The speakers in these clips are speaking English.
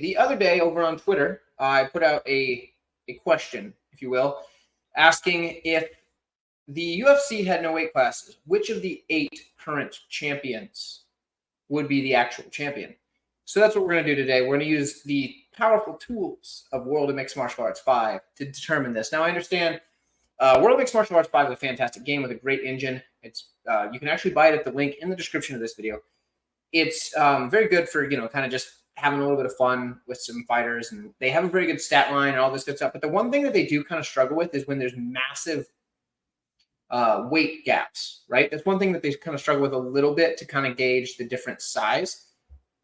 The other day over on Twitter, I put out a question, if you will, asking if the UFC had no weight classes, which of the 8 current champions would be the actual champion? So that's what we're going to do today. We're going to use the powerful tools of World of Mixed Martial Arts 5 to determine this. Now, I understand World of Mixed Martial Arts 5 is a fantastic game with a great engine. It's you can actually buy it at the link in the description of this video. It's very good for, kind of just having a little bit of fun with some fighters, and they have a very good stat line and all this good stuff. But the one thing that they do kind of struggle with is when there's massive weight gaps, right? That's one thing that they kind of struggle with a little bit to kind of gauge the different size.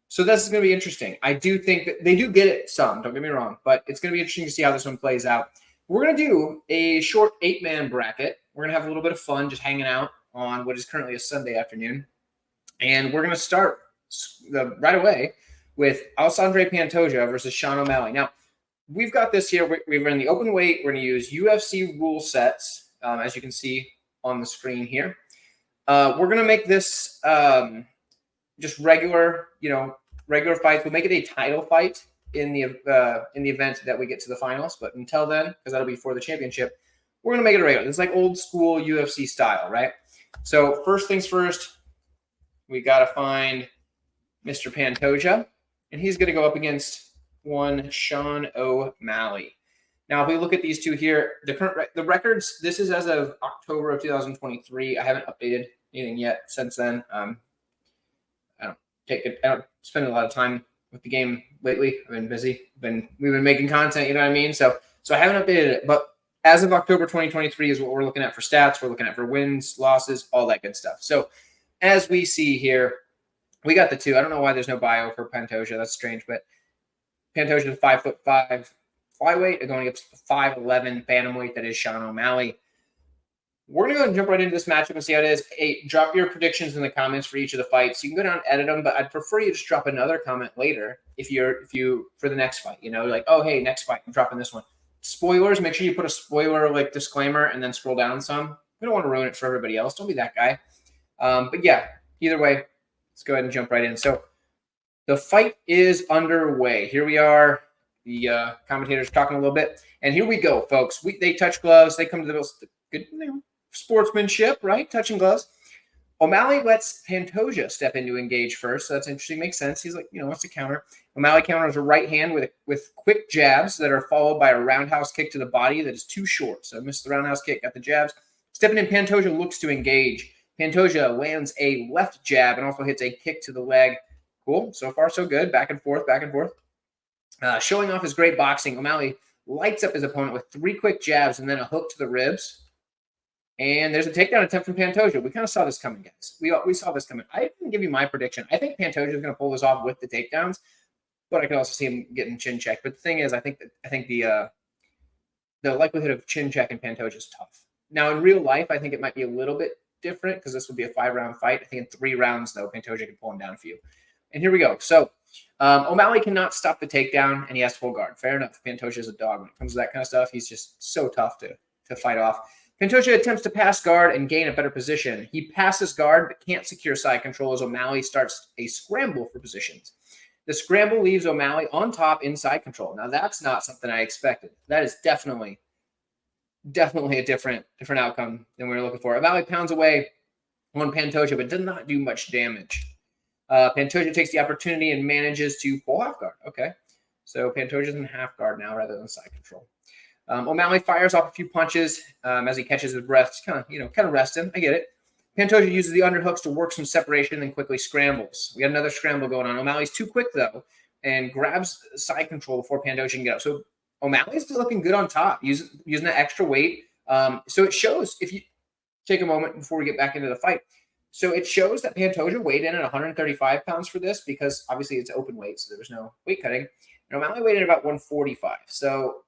So this is going to be interesting. I do think that they do get it some, don't get me wrong, but it's going to be interesting to see how this one plays out. We're going to do a short 8-man bracket. We're going to have a little bit of fun just hanging out on what is currently a Sunday afternoon. And we're going to start right away with Alexandre Pantoja versus Sean O'Malley. Now, we've got this here. We're in the open weight. We're going to use UFC rule sets, as you can see on the screen here. We're going to make this just regular, regular fights. We'll make it a title fight in the event that we get to the finals. But until then, because that'll be for the championship, we're going to make it a regular. It's like old school UFC style, right? So first things first, we got to find Mr. Pantoja, and he's going to go up against one Sean O'Malley. Now, if we look at these two here, the records, this is as of October of 2023. I haven't updated anything yet since then. I don't spend a lot of time with the game lately. I've been busy. We've been making content, you know what I mean? So I haven't updated it, but as of October 2023 is what we're looking at for stats. We're looking at for wins, losses, all that good stuff. So as we see here, we got the two. I don't know why there's no bio for Pantoja. That's strange, but Pantoja is 5'5" flyweight, going against the 5'11" bantamweight that is Sean O'Malley. We're going to go and jump right into this matchup and see how it is. Hey, drop your predictions in the comments for each of the fights. You can go down and edit them, but I'd prefer you just drop another comment later if you for the next fight. Like, oh, hey, next fight, I'm dropping this one. Spoilers, make sure you put a spoiler like disclaimer and then scroll down some. We don't want to ruin it for everybody else. Don't be that guy. But yeah, either way, let's go ahead and jump right in. So the fight is underway. Here we are. The commentators talking a little bit. And here we go, folks. They touch gloves. They come to the good sportsmanship, right? Touching gloves. O'Malley lets Pantoja step in to engage first. So that's interesting. Makes sense. He's like, wants to counter. O'Malley counters a right hand with quick jabs that are followed by a roundhouse kick to the body that is too short. So missed the roundhouse kick, got the jabs. Stepping in, Pantoja looks to engage. Pantoja lands a left jab and also hits a kick to the leg. Cool. So far, so good. Back and forth, back and forth. Showing off his great boxing, O'Malley lights up his opponent with 3 quick jabs and then a hook to the ribs. And there's a takedown attempt from Pantoja. We kind of saw this coming, guys. We saw this coming. I didn't give you my prediction. I think Pantoja is going to pull this off with the takedowns, but I could also see him getting chin checked. But the thing is, I think the likelihood of chin checking Pantoja is tough. Now, in real life, I think it might be a little bit different because this would be a 5-round fight. I think in 3 rounds, though, Pantoja can pull him down a few. And here we go. So O'Malley cannot stop the takedown, and he has to pull guard. Fair enough. Pantoja is a dog when it comes to that kind of stuff. He's just so tough to fight off. Pantoja attempts to pass guard and gain a better position. He passes guard but can't secure side control as O'Malley starts a scramble for positions. The scramble leaves O'Malley on top in side control. Now, that's not something I expected. That is definitely a different outcome than we were looking for. O'Malley pounds away on Pantoja but does not do much damage. Pantoja takes the opportunity and manages to pull half guard. Okay, so Pantoja's in half guard now rather than side control. O'Malley fires off a few punches as he catches his breath, kind of resting. I get it. Pantoja uses the underhooks to work some separation, then quickly scrambles. We got another scramble going on. O'Malley's too quick though, and grabs side control before Pantoja can get up. So O'Malley's still looking good on top, using that extra weight. So it shows, if you take a moment before we get back into the fight. So it shows that Pantoja weighed in at 135 pounds for this because obviously it's open weight, so there was no weight cutting. And O'Malley weighed in at about 145. So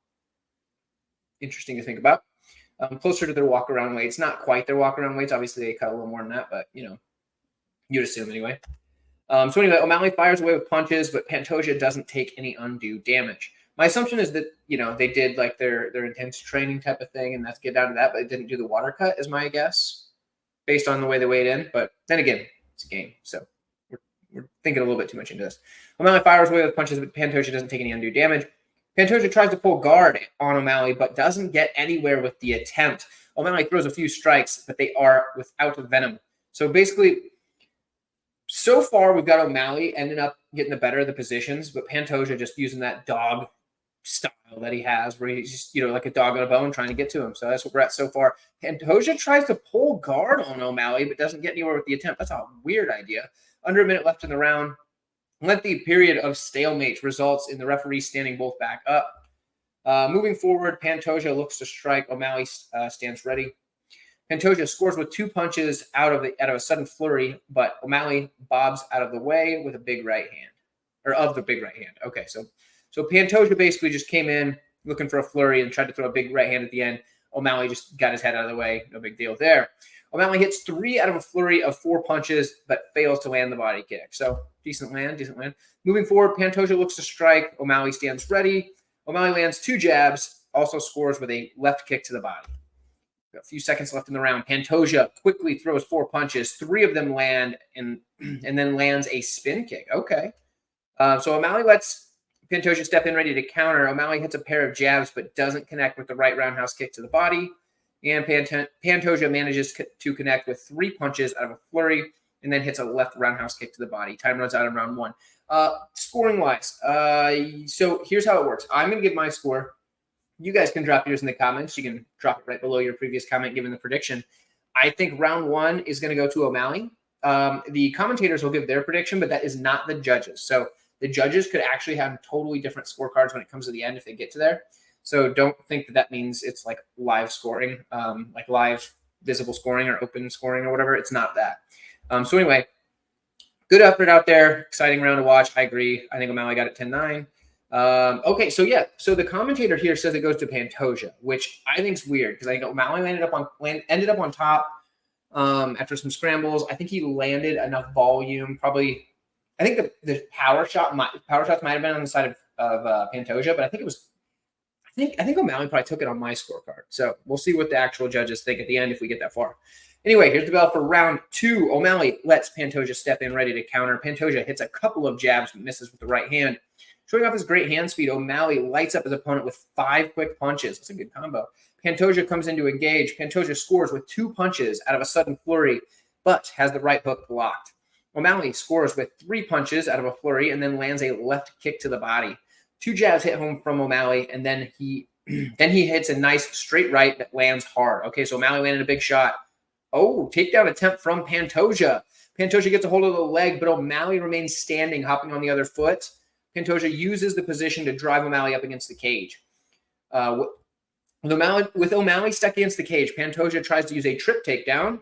interesting to think about. Closer to their walk-around weights. Not quite their walk-around weights. Obviously, they cut a little more than that, but, you'd assume anyway. So anyway, O'Malley fires away with punches, but Pantoja doesn't take any undue damage. My assumption is that, they did like their intense training type of thing, and that's get down to that, but it didn't do the water cut is my guess, based on the way they weighed in. But then again, it's a game, so we're we're thinking a little bit too much into this. O'Malley fires away with punches, but Pantoja doesn't take any undue damage. Pantoja tries to pull guard on O'Malley, but doesn't get anywhere with the attempt. O'Malley throws a few strikes, but they are without venom. So basically, so far we've got O'Malley ending up getting the better of the positions, but Pantoja just using that dog style that he has, where he's just, like a dog on a bone trying to get to him. So that's what we're at so far. Pantoja tries to pull guard on O'Malley, but doesn't get anywhere with the attempt. That's a weird idea. Under a minute left in the round. Lengthy period of stalemate results in the referee standing both back up. Moving forward, Pantoja looks to strike. O'Malley stands ready. Pantoja scores with 2 punches out of a sudden flurry, but O'Malley bobs out of the way with a big right hand, or of the big right hand. Okay, so Pantoja basically just came in looking for a flurry and tried to throw a big right hand at the end. O'Malley just got his head out of the way. No big deal there. O'Malley hits 3 out of a flurry of 4 punches, but fails to land the body kick. So decent land. Moving forward, Pantoja looks to strike. O'Malley stands ready. O'Malley lands 2 jabs, also scores with a left kick to the body. A few seconds left in the round. Pantoja quickly throws 4 punches. 3 of them land and then lands a spin kick. Okay. So O'Malley lets Pantoja step in ready to counter. O'Malley hits a pair of jabs, but doesn't connect with the right roundhouse kick to the body. And Pantoja manages to connect with 3 punches out of a flurry and then hits a left roundhouse kick to the body. Time runs out in round 1. Scoring-wise, so here's how it works. I'm going to give my score. You guys can drop yours in the comments. You can drop it right below your previous comment given the prediction. I think round 1 is going to go to O'Malley. The commentators will give their prediction, but that is not the judges. So the judges could actually have totally different scorecards when it comes to the end if they get to there. So don't think that means it's like live scoring, like live visible scoring or open scoring or whatever. It's not that. So anyway, good effort out there. Exciting round to watch. I agree. I think O'Malley got it 10-9. Okay, so yeah. So the commentator here says it goes to Pantoja, which I think is weird because I think O'Malley ended up on top after some scrambles. I think he landed enough volume. Probably, I think the power shots might have been on the side of Pantoja, but I think it was. I think O'Malley probably took it on my scorecard. So we'll see what the actual judges think at the end if we get that far. Anyway, here's the bell for round 2. O'Malley lets Pantoja step in ready to counter. Pantoja hits a couple of jabs but misses with the right hand. Showing off his great hand speed, O'Malley lights up his opponent with 5 quick punches. That's a good combo. Pantoja comes in to engage. Pantoja scores with 2 punches out of a sudden flurry, but has the right hook blocked. O'Malley scores with 3 punches out of a flurry and then lands a left kick to the body. 2 jabs hit home from O'Malley, and then he hits a nice straight right that lands hard. Okay, so O'Malley landed a big shot. Oh, takedown attempt from Pantoja. Pantoja gets a hold of the leg, but O'Malley remains standing, hopping on the other foot. Pantoja uses the position to drive O'Malley up against the cage. With O'Malley stuck against the cage, Pantoja tries to use a trip takedown.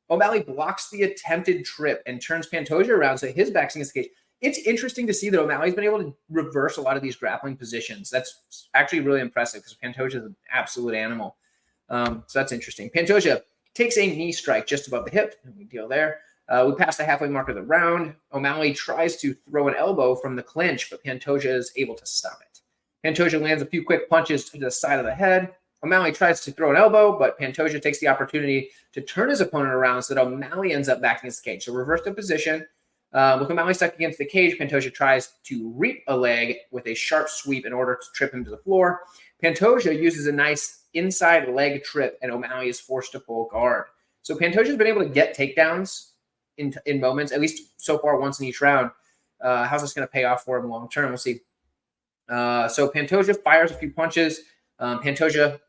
O'Malley blocks the attempted trip and turns Pantoja around so his back's against the cage. It's interesting to see that O'Malley's been able to reverse a lot of these grappling positions. That's actually really impressive because Pantoja is an absolute animal. So that's interesting. Pantoja takes a knee strike just above the hip. No big deal there. We passed the halfway mark of the round. O'Malley tries to throw an elbow from the clinch, but Pantoja is able to stop it. Pantoja lands a few quick punches to the side of the head. O'Malley tries to throw an elbow, but Pantoja takes the opportunity to turn his opponent around so that O'Malley ends up back against the cage. So reverse the position. With O'Malley stuck against the cage, Pantoja tries to reap a leg with a sharp sweep in order to trip him to the floor. Pantoja uses a nice inside leg trip, and O'Malley is forced to pull guard. So Pantoja's been able to get takedowns in moments, at least so far once in each round. How's this going to pay off for him long term? We'll see. So Pantoja fires a few punches. Pantoja's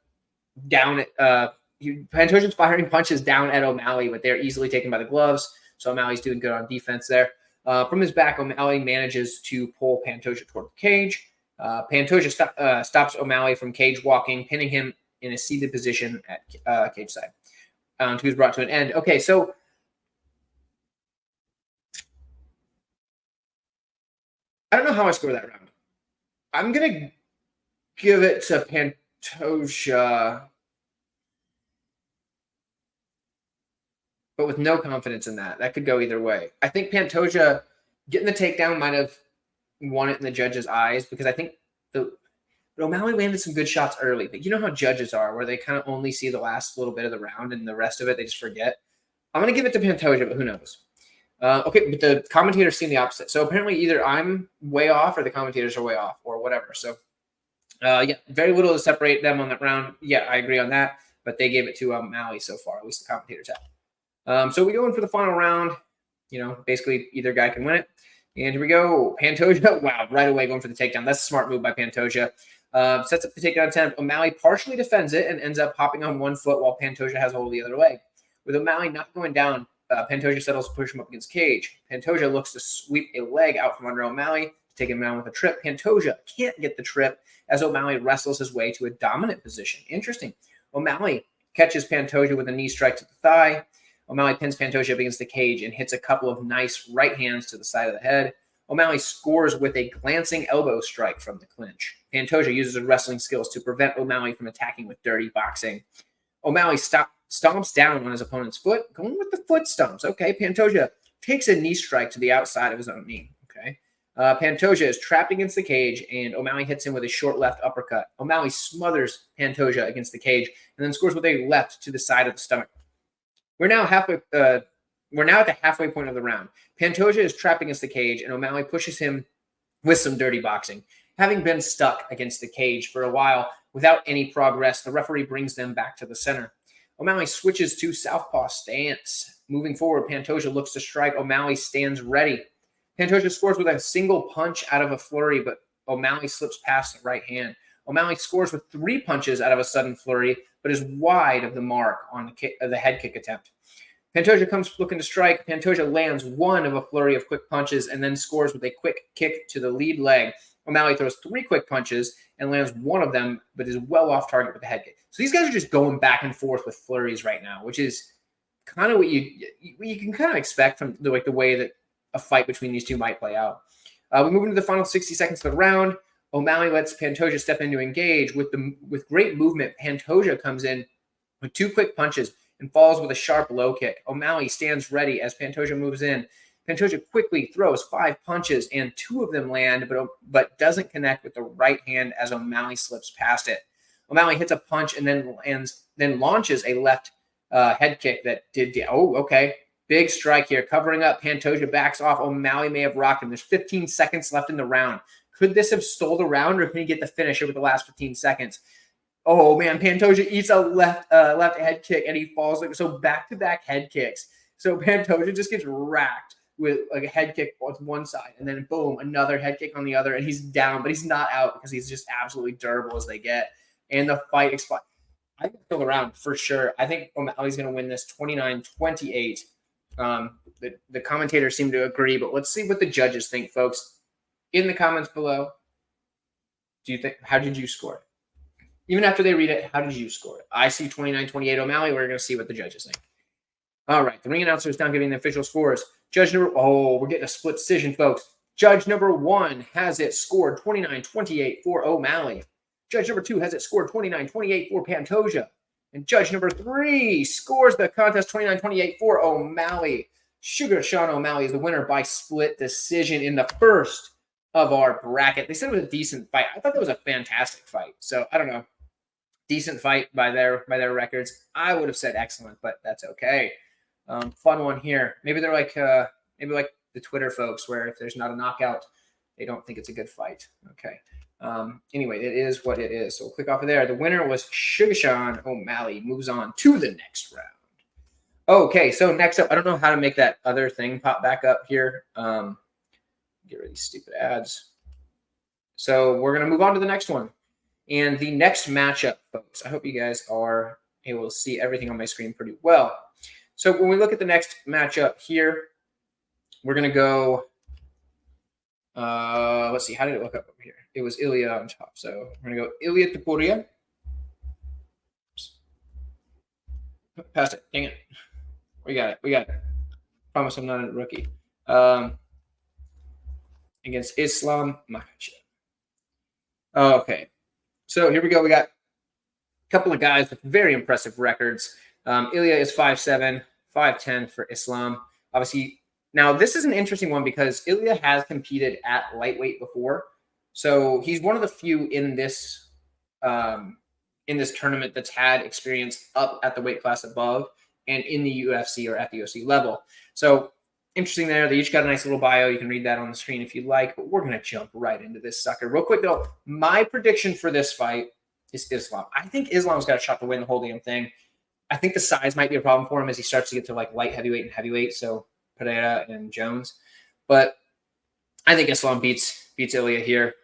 firing punches down at O'Malley, but they're easily taken by the gloves. So O'Malley's doing good on defense there. From his back, O'Malley manages to pull Pantoja toward the cage. Pantoja stops O'Malley from cage walking, pinning him in a seated position at cage side. He was brought to an end. Okay, so I don't know how I score that round. I'm going to give it to Pantoja, but with no confidence in that. That could go either way. I think Pantoja getting the takedown might have won it in the judges' eyes because I think O'Malley landed some good shots early. But you know how judges are, where they kind of only see the last little bit of the round and the rest of it they just forget. I'm going to give it to Pantoja, but who knows? Okay, but the commentators seem the opposite. So apparently either I'm way off or the commentators are way off or whatever. So yeah, very little to separate them on that round. Yeah, I agree on that. But they gave it to O'Malley so far, at least the commentators have. So we go in for the final round. Basically either guy can win it. And here we go. Pantoja, wow, right away going for the takedown. That's a smart move by Pantoja. Sets up the takedown attempt. O'Malley partially defends it and ends up hopping on one foot while Pantoja has a hold of the other leg. With O'Malley not going down, Pantoja settles to push him up against cage. Pantoja looks to sweep a leg out from under O'Malley to take him down with a trip. Pantoja can't get the trip as O'Malley wrestles his way to a dominant position. Interesting. O'Malley catches Pantoja with a knee strike to the thigh. O'Malley pins Pantoja up against the cage and hits a couple of nice right hands to the side of the head. O'Malley scores with a glancing elbow strike from the clinch. Pantoja uses his wrestling skills to prevent O'Malley from attacking with dirty boxing. O'Malley stomps down on his opponent's foot, going with the foot stomps. Okay, Pantoja takes a knee strike to the outside of his own knee. Okay, Pantoja is trapped against the cage, and O'Malley hits him with a short left uppercut. O'Malley smothers Pantoja against the cage and then scores with a left to the side of the stomach. We're now at the halfway point of the round. Pantoja is trapped against the cage, and O'Malley pushes him with some dirty boxing. Having been stuck against the cage for a while without any progress, the referee brings them back to the center. O'Malley switches to southpaw stance. Moving forward, Pantoja looks to strike. O'Malley stands ready. Pantoja scores with a single punch out of a flurry, but O'Malley slips past the right hand. O'Malley scores with 3 punches out of a sudden flurry, but is wide of the mark on the head kick attempt. Pantoja comes looking to strike. Pantoja lands one of a flurry of quick punches and then scores with a quick kick to the lead leg. O'Malley throws 3 quick punches and lands one of them, but is well off target with the head kick. So these guys are just going back and forth with flurries right now, which is kind of what you can kind of expect from the way that a fight between these two might play out. We move into the final 60 seconds of the round. O'Malley lets Pantoja step in to engage. With great movement, Pantoja comes in with 2 quick punches and falls with a sharp low kick. O'Malley stands ready as Pantoja moves in. Pantoja quickly throws 5 punches, and 2 of them land, but doesn't connect with the right hand as O'Malley slips past it. O'Malley hits a punch and then launches a left head kick that did. Oh, okay. Big strike here. Covering up. Pantoja backs off. O'Malley may have rocked him. There's 15 seconds left in the round. Could this have stole the round, or can he get the finisher with the last 15 seconds? Oh, man. Pantoja eats a left head kick, and he falls. So back-to-back head kicks. So Pantoja just gets racked with a head kick on one side, and then boom, another head kick on the other, and he's down, but he's not out because he's just absolutely durable as they get. And the fight explodes. I think still around for sure. I think O'Malley's going to win this 29-28. The commentators seem to agree, but let's see what the judges think, folks. In the comments below, how did you score it? Even after they read it, how did you score it? I see 29-28 O'Malley. We're going to see what the judges think. All right, the ring announcer is now giving the official scores. We're getting a split decision, folks. Judge number 1 has it scored 29-28 for O'Malley. Judge number 2 has it scored 29-28 for Pantoja. And judge number 3 scores the contest 29-28 for O'Malley. Sugar Sean O'Malley is the winner by split decision in the first of our bracket. They said it was a decent fight. I thought that was a fantastic fight. So I don't know. Decent fight by their records. I would have said excellent, but that's okay. Fun one here. Maybe they're like the Twitter folks, where if there's not a knockout, they don't think it's a good fight. Okay. Anyway, it is what it is. So we'll click off of there. The winner was Sugar Sean O'Malley. Moves on to the next round. Okay, so next up, I don't know how to make that other thing pop back up here. Get rid of these stupid ads. So we're going to move on to the next one. And the next matchup, folks, I hope you guys are able to see everything on my screen pretty well. So when we look at the next matchup here, we're going to go, let's see, how did it look up over here? It was Ilya on top. So we're going to go Ilya Topuria. Past it. Dang it. We got it. Promise I'm not a rookie. Against Islam Makhachev. Okay. So here we go. We got a couple of guys with very impressive records. Ilya is 5'7", 5'10" for Islam. Obviously, now this is an interesting one because Ilya has competed at lightweight before. So he's one of the few in this tournament that's had experience up at the weight class above and in the UFC or at the UFC level. So interesting there. They each got a nice little bio. You can read that on the screen if you like, but we're going to jump right into this sucker. Real quick, though, my prediction for this fight is Islam. I think Islam's got a shot to win the whole damn thing. I think the size might be a problem for him as he starts to get to like light heavyweight and heavyweight, so Pereira and Jones. But I think Islam beats Ilya here.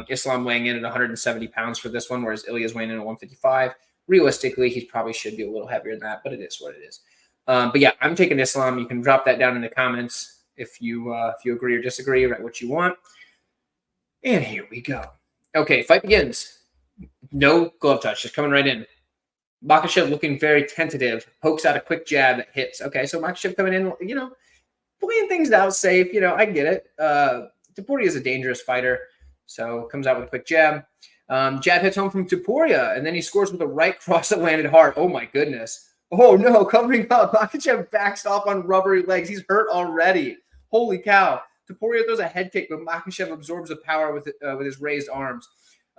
Islam weighing in at 170 pounds for this one, whereas Ilya's weighing in at 155. Realistically, he probably should be a little heavier than that, but it is what it is. But yeah, I'm taking Islam. You can drop that down in the comments if you agree or disagree, write what you want. And here we go. Okay, fight begins. No glove touch, just coming right in. Makhachev looking very tentative, pokes out a quick jab that hits. Okay, so Makhachev coming in, playing things out safe. I get it. Topuria is a dangerous fighter, so comes out with a quick jab. Jab hits home from Topuria, and then he scores with a right cross that landed hard. Oh, my goodness. Oh, no, covering up. Makhachev backs off on rubbery legs. He's hurt already. Holy cow. Topuria throws a head kick, but Makhachev absorbs the power with his raised arms.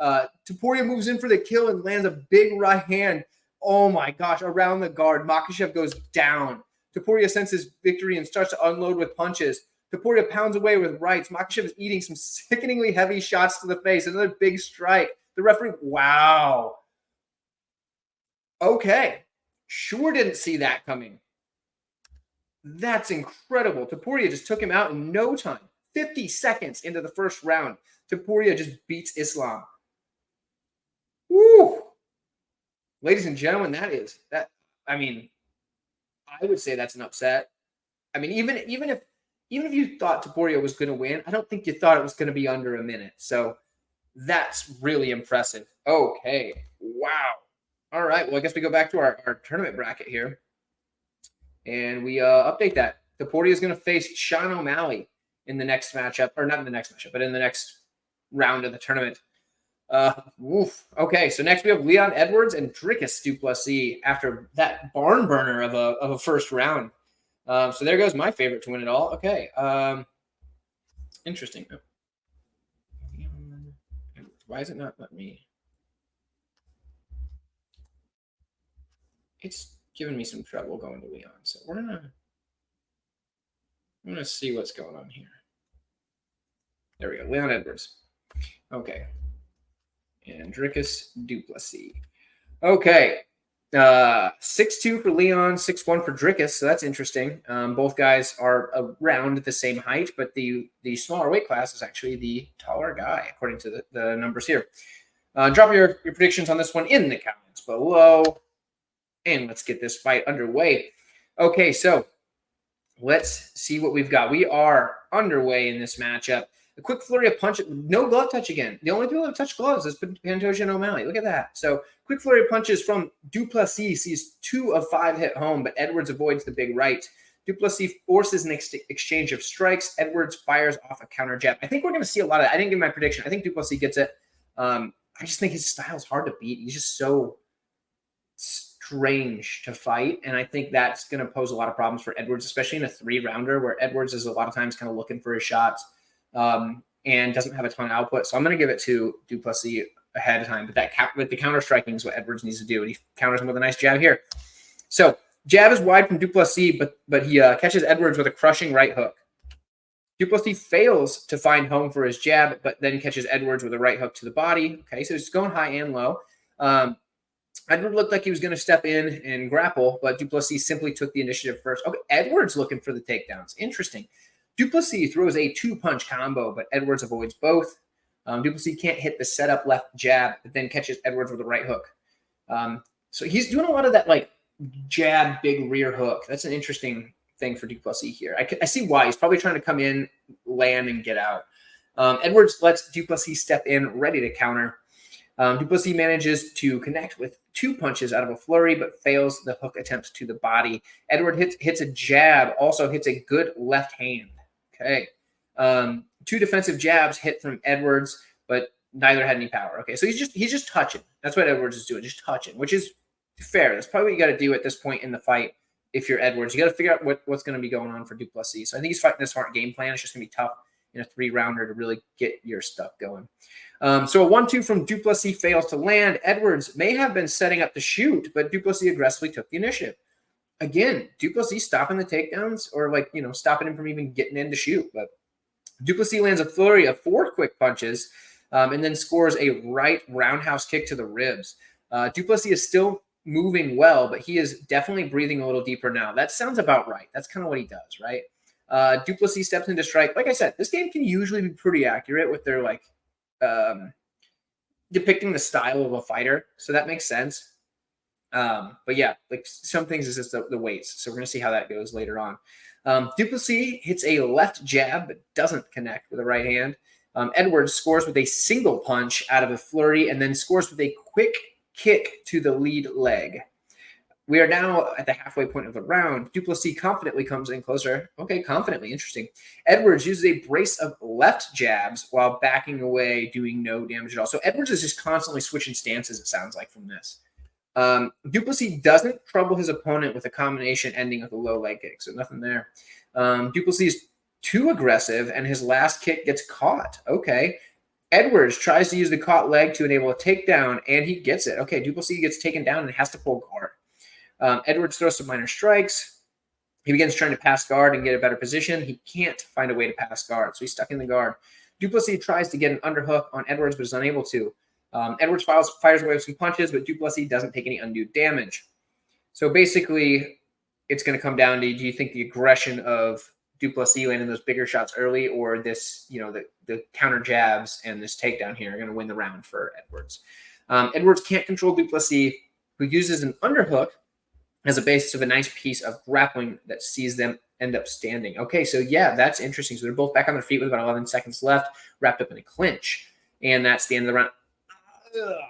Topuria moves in for the kill and lands a big right hand. Oh, my gosh, around the guard. Makhachev goes down. Topuria senses victory and starts to unload with punches. Topuria pounds away with rights. Makhachev is eating some sickeningly heavy shots to the face. Another big strike. The referee, wow. Okay. Sure didn't see that coming. That's incredible. Topuria just took him out in no time. 50 seconds into the first round. Topuria just beats Islam. Woo! Ladies and gentlemen, I would say that's an upset. I mean, even if you thought Topuria was going to win, I don't think you thought it was going to be under a minute. So that's really impressive. Okay. Wow. All right. Well, I guess we go back to our tournament bracket here. And we update that. Topuria is going to face Sean O'Malley in the next matchup. Or not in the next matchup, but in the next round of the tournament. Okay, so next we have Leon Edwards and Dricus du Plessis after that barn burner of a first round. So there goes my favorite to win it all. Okay, interesting. Why is it not letting me? It's giving me some trouble going to Leon, so I'm gonna see what's going on here. There we go, Leon Edwards. Okay. And Dricus du Plessis. Okay. 6'2" for Leon, 6'1" for Dricus. So that's interesting. Both guys are around the same height, but the smaller weight class is actually the taller guy, according to the numbers here. Drop your predictions on this one in the comments below. And let's get this fight underway. Okay, so let's see what we've got. We are underway in this matchup. A quick flurry of punches. No glove touch again. The only people that have touched gloves is Pantoja and O'Malley. Look at that. So quick flurry of punches from du Plessis. Sees 2 of 5 hit home, but Edwards avoids the big right. Du Plessis forces an exchange of strikes. Edwards fires off a counter jab. I think we're going to see a lot of that. I didn't give my prediction. I think du Plessis gets it. I just think his style is hard to beat. He's just so strange to fight, and I think that's going to pose a lot of problems for Edwards, especially in a 3-rounder where Edwards is a lot of times kind of looking for his shots. And doesn't have a ton of output. So I'm going to give it to du Plessis ahead of time. But with the counter striking is what Edwards needs to do. And he counters him with a nice jab here. So jab is wide from du Plessis, but he catches Edwards with a crushing right hook. Du Plessis fails to find home for his jab, but then catches Edwards with a right hook to the body. Okay, so he's going high and low. Edwards looked like he was going to step in and grapple, but du Plessis simply took the initiative first. Okay, Edwards looking for the takedowns. Interesting. Du Plessis throws a 2-punch combo, but Edwards avoids both. Du Plessis can't hit the setup left jab, but then catches Edwards with a right hook. So he's doing a lot of that like jab, big rear hook. That's an interesting thing for du Plessis here. I see why. He's probably trying to come in, land, and get out. Edwards lets du Plessis step in, ready to counter. Du Plessis manages to connect with 2 punches out of a flurry, but fails the hook attempt to the body. Edwards hits a jab, also hits a good left hand. Okay. 2 defensive jabs hit from Edwards, but neither had any power. Okay, so he's just touching. That's what Edwards is doing, just touching, which is fair. That's probably what you got to do at this point in the fight. If you're Edwards, you got to figure out what's going to be going on for du Plessis. So I think he's fighting a smart game plan. It's just going to be tough in a 3-rounder to really get your stuff going. So a 1-2 from du Plessis fails to land. Edwards may have been setting up to shoot, but du Plessis aggressively took the initiative. again, Duplessis stopping the takedowns or like, stopping him from even getting in to shoot. But Duplessis lands a flurry of 4 quick punches and then scores a right roundhouse kick to the ribs. Duplessis is still moving well, but he is definitely breathing a little deeper now. That sounds about right. That's kind of what he does, right? Duplessis steps into strike. Like I said, this game can usually be pretty accurate with their depicting the style of a fighter, so that makes sense. But yeah, like some things is just the weights. So we're gonna see how that goes later on. Duplessis hits a left jab but doesn't connect with a right hand. Edwards scores with a single punch out of a flurry and then scores with a quick kick to the lead leg. We are now at the halfway point of the round. Duplessis confidently comes in closer. Okay, confidently, interesting. Edwards uses a brace of left jabs while backing away, doing no damage at all. So Edwards is just constantly switching stances, it sounds like, from this. Duplessis doesn't trouble his opponent with a combination ending with a low leg kick, so nothing there. Duplessis is too aggressive, and his last kick gets caught. Okay. Edwards tries to use the caught leg to enable a takedown, and he gets it. Okay, Duplessis gets taken down and has to pull guard. Edwards throws some minor strikes. He begins trying to pass guard and get a better position. He can't find a way to pass guard, so he's stuck in the guard. Duplessis tries to get an underhook on Edwards, but is unable to. Edwards fires away with some punches, but Duplessis doesn't take any undue damage. So basically, it's going to come down to, do you think the aggression of Duplessis landing those bigger shots early, or this, the counter jabs and this takedown here are going to win the round for Edwards? Edwards can't control Duplessis, who uses an underhook as a basis of a nice piece of grappling that sees them end up standing. Okay, so yeah, that's interesting. So they're both back on their feet with about 11 seconds left, wrapped up in a clinch. And that's the end of the round.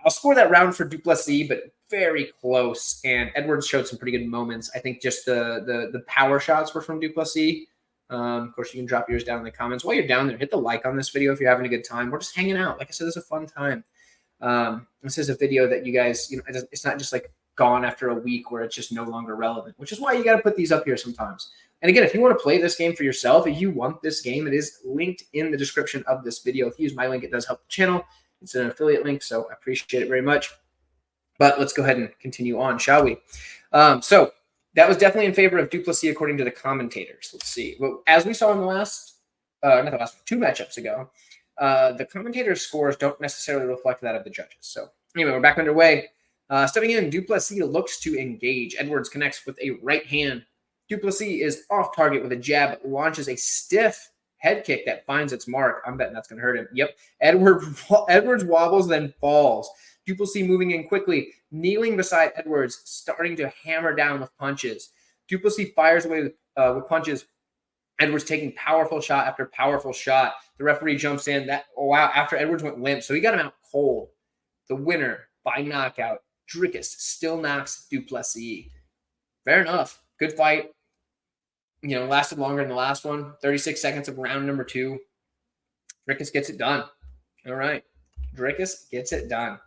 I'll score that round for Duplessis, but very close. And Edwards showed some pretty good moments. I think just the power shots were from Duplessis. Of course, you can drop yours down in the comments. While you're down there, hit the like on this video if you're having a good time. We're just hanging out. Like I said, it's a fun time. This is a video that you guys, it's not just like gone after a week where it's just no longer relevant, which is why you got to put these up here sometimes. And again, if you want to play this game for yourself, if you want this game, it is linked in the description of this video. If you use my link, it does help the channel. It's an affiliate link, so I appreciate it very much. But let's go ahead and continue on, shall we? So that was definitely in favor of Duplessis according to the commentators. Let's see. Well, as we saw in the last, two matchups ago, the commentators' scores don't necessarily reflect that of the judges. So anyway, we're back underway. Stepping in, Duplessis looks to engage. Edwards connects with a right hand. Duplessis is off target with a jab, launches a stiff head kick that finds its mark. I'm betting that's going to hurt him. Yep. Edwards wobbles, then falls. Duplessis moving in quickly, kneeling beside Edwards, starting to hammer down with punches. Duplessis fires away with punches. Edwards taking powerful shot after powerful shot. The referee jumps in. After Edwards went limp, so he got him out cold. The winner by knockout, Dricus, still knocks Duplessis. Fair enough. Good fight. Lasted longer than the last one. 36 seconds of round number 2. Dricus gets it done. All right. Dricus gets it done.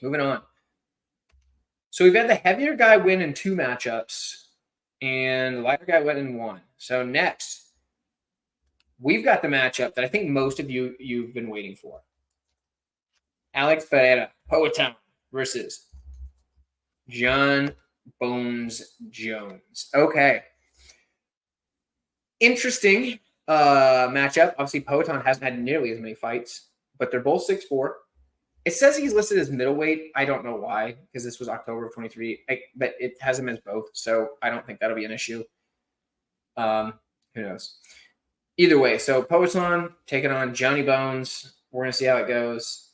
Moving on. So we've had the heavier guy win in 2 matchups, and the lighter guy win in 1. So next, we've got the matchup that I think most of you've been waiting for. Alex Pereira, Poatan, versus John Bones Jones. Okay. Interesting matchup. Obviously, Poatan hasn't had nearly as many fights, but they're both 6'4". It says he's listed as middleweight. I don't know why, because this was October of 23, but it has him as both, so I don't think that'll be an issue. Who knows? Either way, so Poatan taking on Johnny Bones. We're going to see how it goes.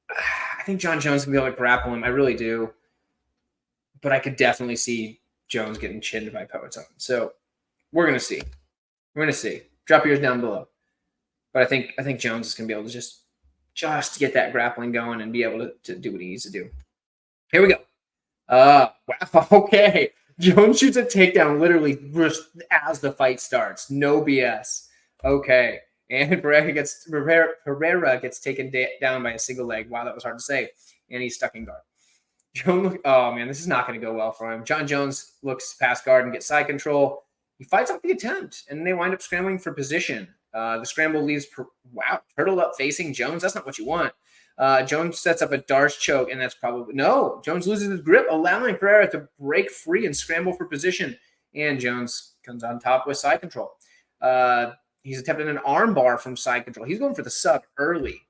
I think John Jones can be able to grapple him. I really do. But I could definitely see Jones getting chinned by Poatan. So we're going to see. We're going to see. Drop yours down below. But I think Jones is going to be able to just get that grappling going and be able to do what he needs to do. Here we go. Wow. Okay. Jones shoots a takedown literally just as the fight starts. No BS. Okay. And Pereira gets taken down by a single leg. Wow, that was hard to say. And he's stuck in guard. Oh, man, this is not going to go well for him. John Jones looks past guard and gets side control. He fights off the attempt, and they wind up scrambling for position. The scramble leaves, turtled up facing Jones. That's not what you want. Jones sets up a Darce choke, and that's probably no. Jones loses his grip, allowing Pereira to break free and scramble for position. And Jones comes on top with side control. He's attempting an arm bar from side control. He's going for the sub early.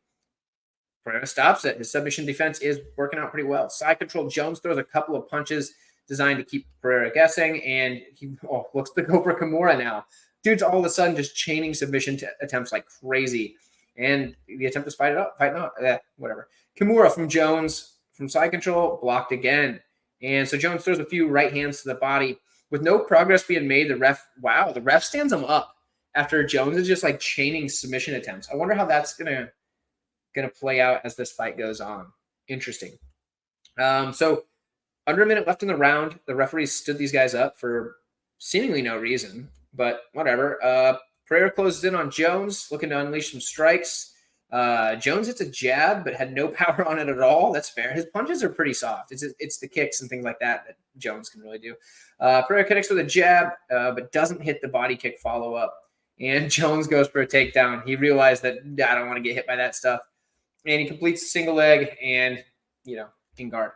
Pereira stops it. His submission defense is working out pretty well. Side control. Jones throws a couple of punches designed to keep Pereira guessing, and he looks to go for Kimura now. Dude's all of a sudden just chaining submission attempts like crazy. And the attempt is fighting out. Whatever. Kimura from Jones from side control, blocked again. And so Jones throws a few right hands to the body. With no progress being made, the ref stands him up after Jones is just like chaining submission attempts. I wonder how that's gonna play out as this fight goes on. Interesting. So under a minute left in the round, the referees stood these guys up for seemingly no reason, but whatever. Pereira closes in on Jones, looking to unleash some strikes. Jones hits a jab, but had no power on it at all. That's fair. His punches are pretty soft. It's the kicks and things like that Jones can really do. Pereira connects with a jab, but doesn't hit the body kick follow-up. And Jones goes for a takedown. He realized that I don't want to get hit by that stuff. And he completes a single leg and, in guard.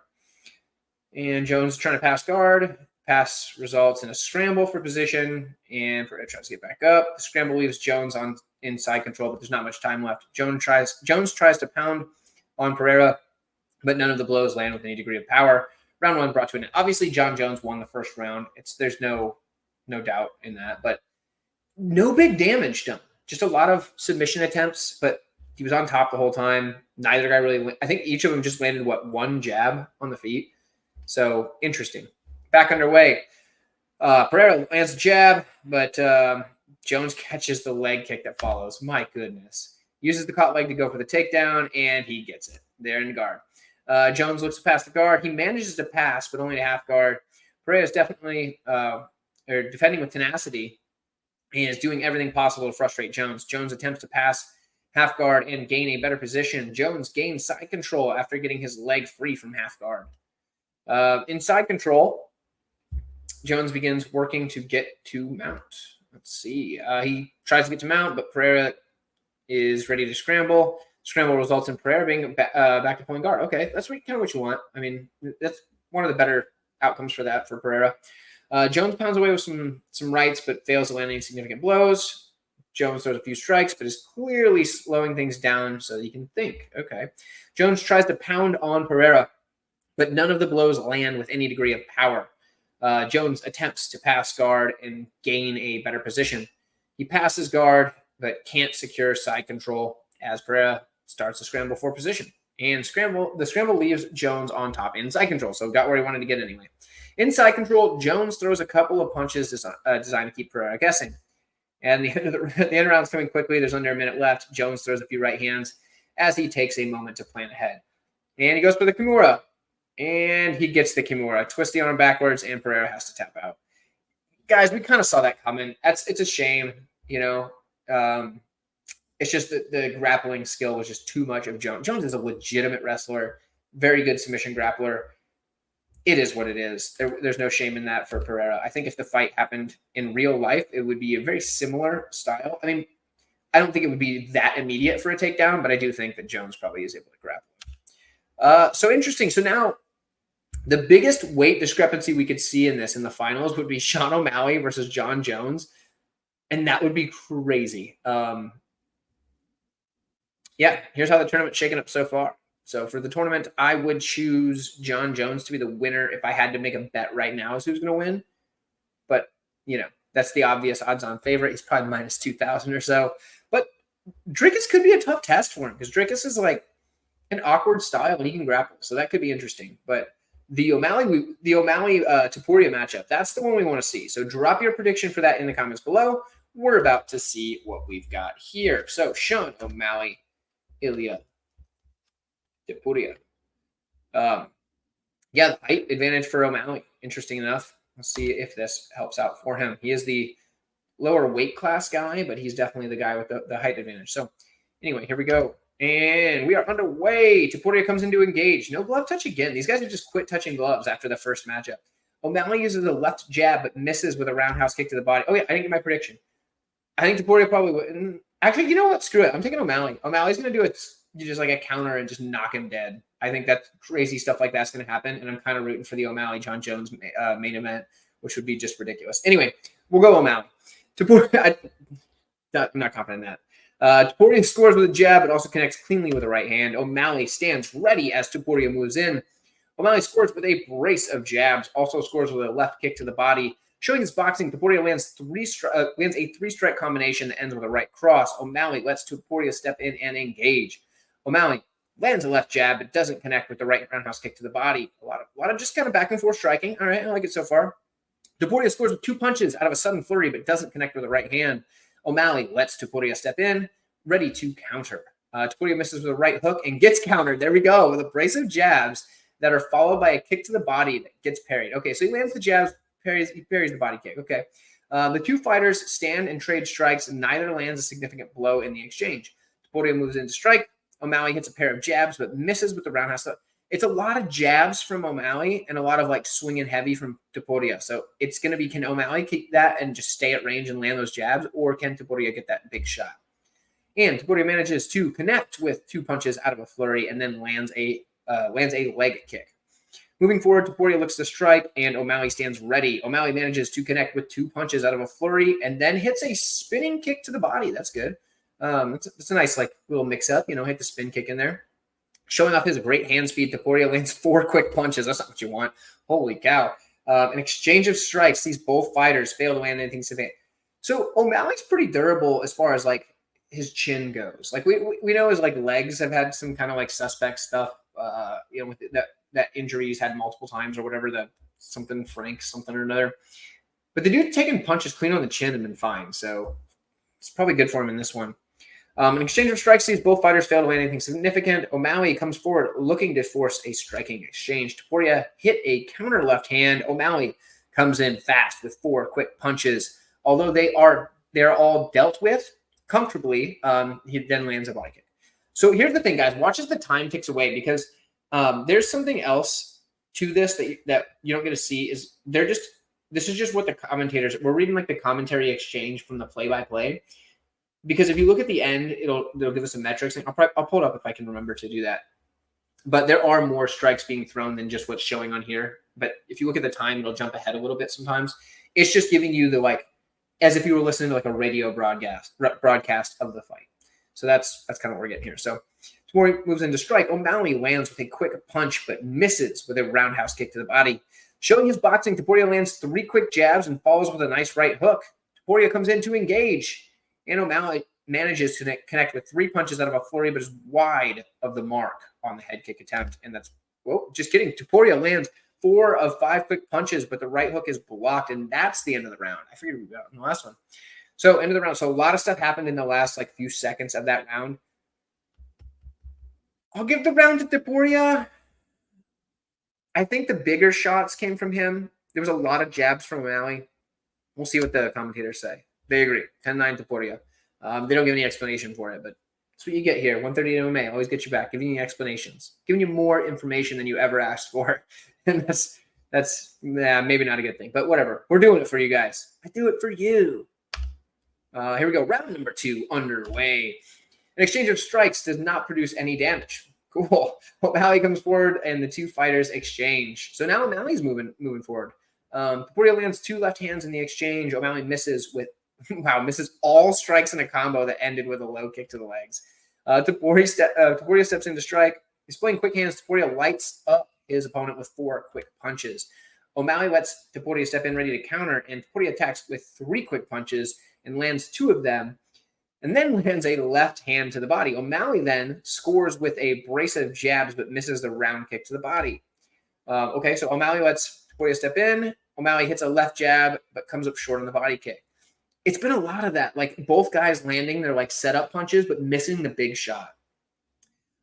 And Jones trying to pass guard. Pass results in a scramble for position, and Pereira tries to get back up. The scramble leaves Jones on inside control, but there's not much time left. Jones tries to pound on Pereira, but none of the blows land with any degree of power. Round one brought to an end. Obviously, John Jones won the first round. There's no doubt in that, but no big damage done. Just a lot of submission attempts, but he was on top the whole time. Neither guy really. I think each of them just landed one jab on the feet. So interesting. Back underway. Pereira lands a jab, but Jones catches the leg kick that follows. My goodness. Uses the caught leg to go for the takedown, and he gets it. There in guard. Jones looks to pass the guard. He manages to pass, but only to half guard. Pereira is definitely defending with tenacity and is doing everything possible to frustrate Jones. Jones attempts to pass half guard and gain a better position. Jones gains side control after getting his leg free from half guard. In side control, Jones begins working to get to mount. Let's see. He tries to get to mount, but Pereira is ready to scramble. Scramble results in Pereira being back to point guard. Okay, that's kind of what you want. I mean, that's one of the better outcomes for that for Pereira. Jones pounds away with some rights, but fails to land any significant blows. Jones throws a few strikes, but is clearly slowing things down so that he can think. Okay. Jones tries to pound on Pereira, but none of the blows land with any degree of power. Jones attempts to pass guard and gain a better position. He passes guard, but can't secure side control as Pereira starts to scramble for position. And the scramble leaves Jones on top in side control, so got where he wanted to get anyway. In side control, Jones throws a couple of punches designed to keep Pereira guessing. And the end round's coming quickly. There's under a minute left. Jones throws a few right hands as he takes a moment to plan ahead. And he goes for the Kimura. And he gets the Kimura. Twists the arm backwards, and Pereira has to tap out. Guys, we kind of saw that coming. It's a shame, It's just that the grappling skill was just too much of Jones. Jones is a legitimate wrestler, very good submission grappler. It is what it is. There's no shame in that for Pereira. I think if the fight happened in real life, it would be a very similar style. I mean, I don't think it would be that immediate for a takedown, but I do think that Jones probably is able to grapple. So interesting. So now the biggest weight discrepancy we could see in the finals would be Sean O'Malley versus John Jones. And that would be crazy. Yeah, here's how the tournament's shaken up so far. So for the tournament, I would choose John Jones to be the winner if I had to make a bet right now as who's going to win. But, that's the obvious odds-on favorite. He's probably minus 2,000 or so. But Dricus could be a tough test for him because Dricus is like an awkward style and he can grapple. So that could be interesting. But the O'Malley Topuria matchup, that's the one we want to see. So drop your prediction for that in the comments below. We're about to see what we've got here. So Sean O'Malley, Ilya Topuria. The height advantage for O'Malley. Interesting enough. Let's see if this helps out for him. He is the lower weight class guy, but he's definitely the guy with the height advantage. So anyway, here we go. And we are underway. Topuria comes in to engage. No glove touch again. These guys have just quit touching gloves after the first matchup. O'Malley uses a left jab, but misses with a roundhouse kick to the body. Oh, yeah, I didn't get my prediction. I think Topuria probably would. Actually, you know what? Screw it. I'm taking O'Malley. O'Malley's going to do it. you just like a counter and just knock him dead. I think that crazy stuff like that's going to happen, and I'm kind of rooting for the O'Malley John Jones main event, which would be just ridiculous. Anyway, we'll go O'Malley. I'm not confident in that. Topuria scores with a jab, but also connects cleanly with a right hand. O'Malley stands ready as Topuria moves in. O'Malley scores with a brace of jabs, also scores with a left kick to the body. Showing his boxing, Topuria lands a three-strike combination that ends with a right cross. O'Malley lets Topuria step in and engage. O'Malley lands a left jab, but doesn't connect with the right roundhouse kick to the body. A lot of just kind of back and forth striking. All right, I like it so far. Topuria scores with 2 punches out of a sudden flurry, but doesn't connect with the right hand. O'Malley lets Topuria step in, ready to counter. Topuria misses with a right hook and gets countered. There we go, with a brace of jabs that are followed by a kick to the body that gets parried. Okay, so he lands the jabs, he parries the body kick. Okay. The two fighters stand and trade strikes, and neither lands a significant blow in the exchange. Topuria moves in to strike. O'Malley hits a pair of jabs, but misses with the roundhouse. It's a lot of jabs from O'Malley and a lot of like swinging heavy from Topuria. So it's going to be, can O'Malley keep that and just stay at range and land those jabs, or can Topuria get that big shot? And Topuria manages to connect with 2 punches out of a flurry and then lands a leg kick. Moving forward, Topuria looks to strike, and O'Malley stands ready. O'Malley manages to connect with 2 punches out of a flurry and then hits a spinning kick to the body. That's good. It's a nice like little mix-up, hit the spin kick in there. Showing off his great hand speed, Topuria lands 4 quick punches. That's not what you want. Holy cow. An exchange of strikes. These both fighters fail to land anything significant. So O'Malley's pretty durable as far as like his chin goes. Like we know his like legs have had some kind of like suspect stuff, with that injury he's had multiple times or whatever, something or another. But the dude taking punches clean on the chin and been fine. So it's probably good for him in this one. An exchange of strikes sees both fighters fail to land anything significant. O'Malley comes forward looking to force a striking exchange. Topuria hit a counter left hand. O'Malley comes in fast with 4 quick punches. Although they're all dealt with comfortably, he then lands a body kick. So here's the thing, guys. Watch as the time ticks away, because there's something else to this that you don't get to see. This is just what the commentators, we're reading like the commentary exchange from the play-by-play. Because if you look at the end, it'll give us some metrics. And I'll pull it up if I can remember to do that. But there are more strikes being thrown than just what's showing on here. But if you look at the time, it'll jump ahead a little bit sometimes. It's just giving you the like, as if you were listening to like a radio broadcast of the fight. So that's kind of what we're getting here. So Topuria moves into strike. O'Malley lands with a quick punch, but misses with a roundhouse kick to the body. Showing his boxing, Topuria lands 3 quick jabs and follows with a nice right hook. Topuria comes in to engage. And O'Malley manages to connect with 3 punches out of a flurry, but is wide of the mark on the head kick attempt. And that's, just kidding. Topuria lands 4 of 5 quick punches, but the right hook is blocked, and that's the end of the round. I figured we got in the last one. So end of the round. So a lot of stuff happened in the last like few seconds of that round. I'll give the round to Topuria. I think the bigger shots came from him. There was a lot of jabs from O'Malley. We'll see what the commentators say. They agree. 10-9 Topuria. They don't give any explanation for it, but that's what you get here. 130 MMA. Always get you back. Giving you explanations. Giving you more information than you ever asked for. And that's maybe not a good thing, but whatever. We're doing it for you guys. I do it for you. Here we go. Round number 2 underway. An exchange of strikes does not produce any damage. Cool. O'Malley comes forward and the 2 fighters exchange. So now O'Malley's moving forward. Topuria lands 2 left hands in the exchange. O'Malley misses all strikes in a combo that ended with a low kick to the legs. Topuria steps in to strike. He's playing quick hands. Topuria lights up his opponent with 4 quick punches. O'Malley lets Topuria step in ready to counter, and Topuria attacks with 3 quick punches and lands 2 of them, and then lands a left hand to the body. O'Malley then scores with a brace of jabs, but misses the round kick to the body. Okay, so O'Malley lets Topuria step in. O'Malley hits a left jab, but comes up short on the body kick. It's been a lot of that, like both guys landing their like setup punches, but missing the big shot.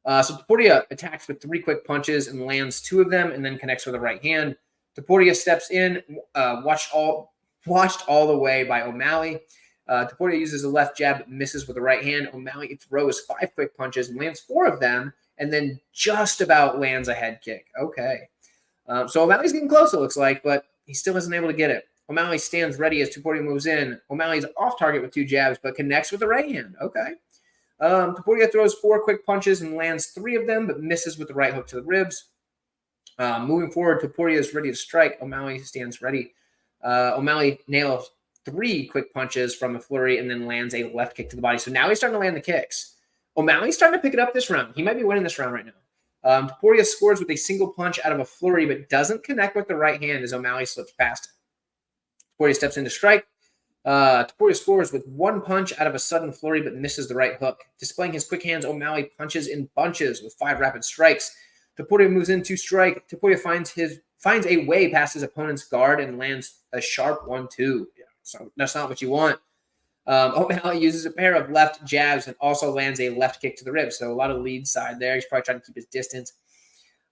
So Topuria attacks with 3 quick punches and lands 2 of them, and then connects with a right hand. Topuria steps in, watched all the way by O'Malley. Topuria uses a left jab, but misses with the right hand. O'Malley throws 5 quick punches and lands 4 of them, and then just about lands a head kick. Okay. So O'Malley's getting close, it looks like, but he still isn't able to get it. O'Malley stands ready as Topuria moves in. O'Malley's off target with 2 jabs, but connects with the right hand. Okay. Topuria throws 4 quick punches and lands 3 of them, but misses with the right hook to the ribs. Moving forward, Topuria is ready to strike. O'Malley stands ready. O'Malley nails 3 quick punches from a flurry and then lands a left kick to the body. So now he's starting to land the kicks. O'Malley's starting to pick it up this round. He might be winning this round right now. Topuria scores with a single punch out of a flurry, but doesn't connect with the right hand as O'Malley slips past him. Topuria steps in to strike. Topuria scores with 1 punch out of a sudden flurry, but misses the right hook. Displaying his quick hands, O'Malley punches in bunches with 5 rapid strikes. Topuria moves in to strike. Topuria finds a way past his opponent's guard and lands a sharp 1-2. Yeah, so that's not what you want. O'Malley uses a pair of left jabs and also lands a left kick to the ribs. So a lot of lead side there. He's probably trying to keep his distance.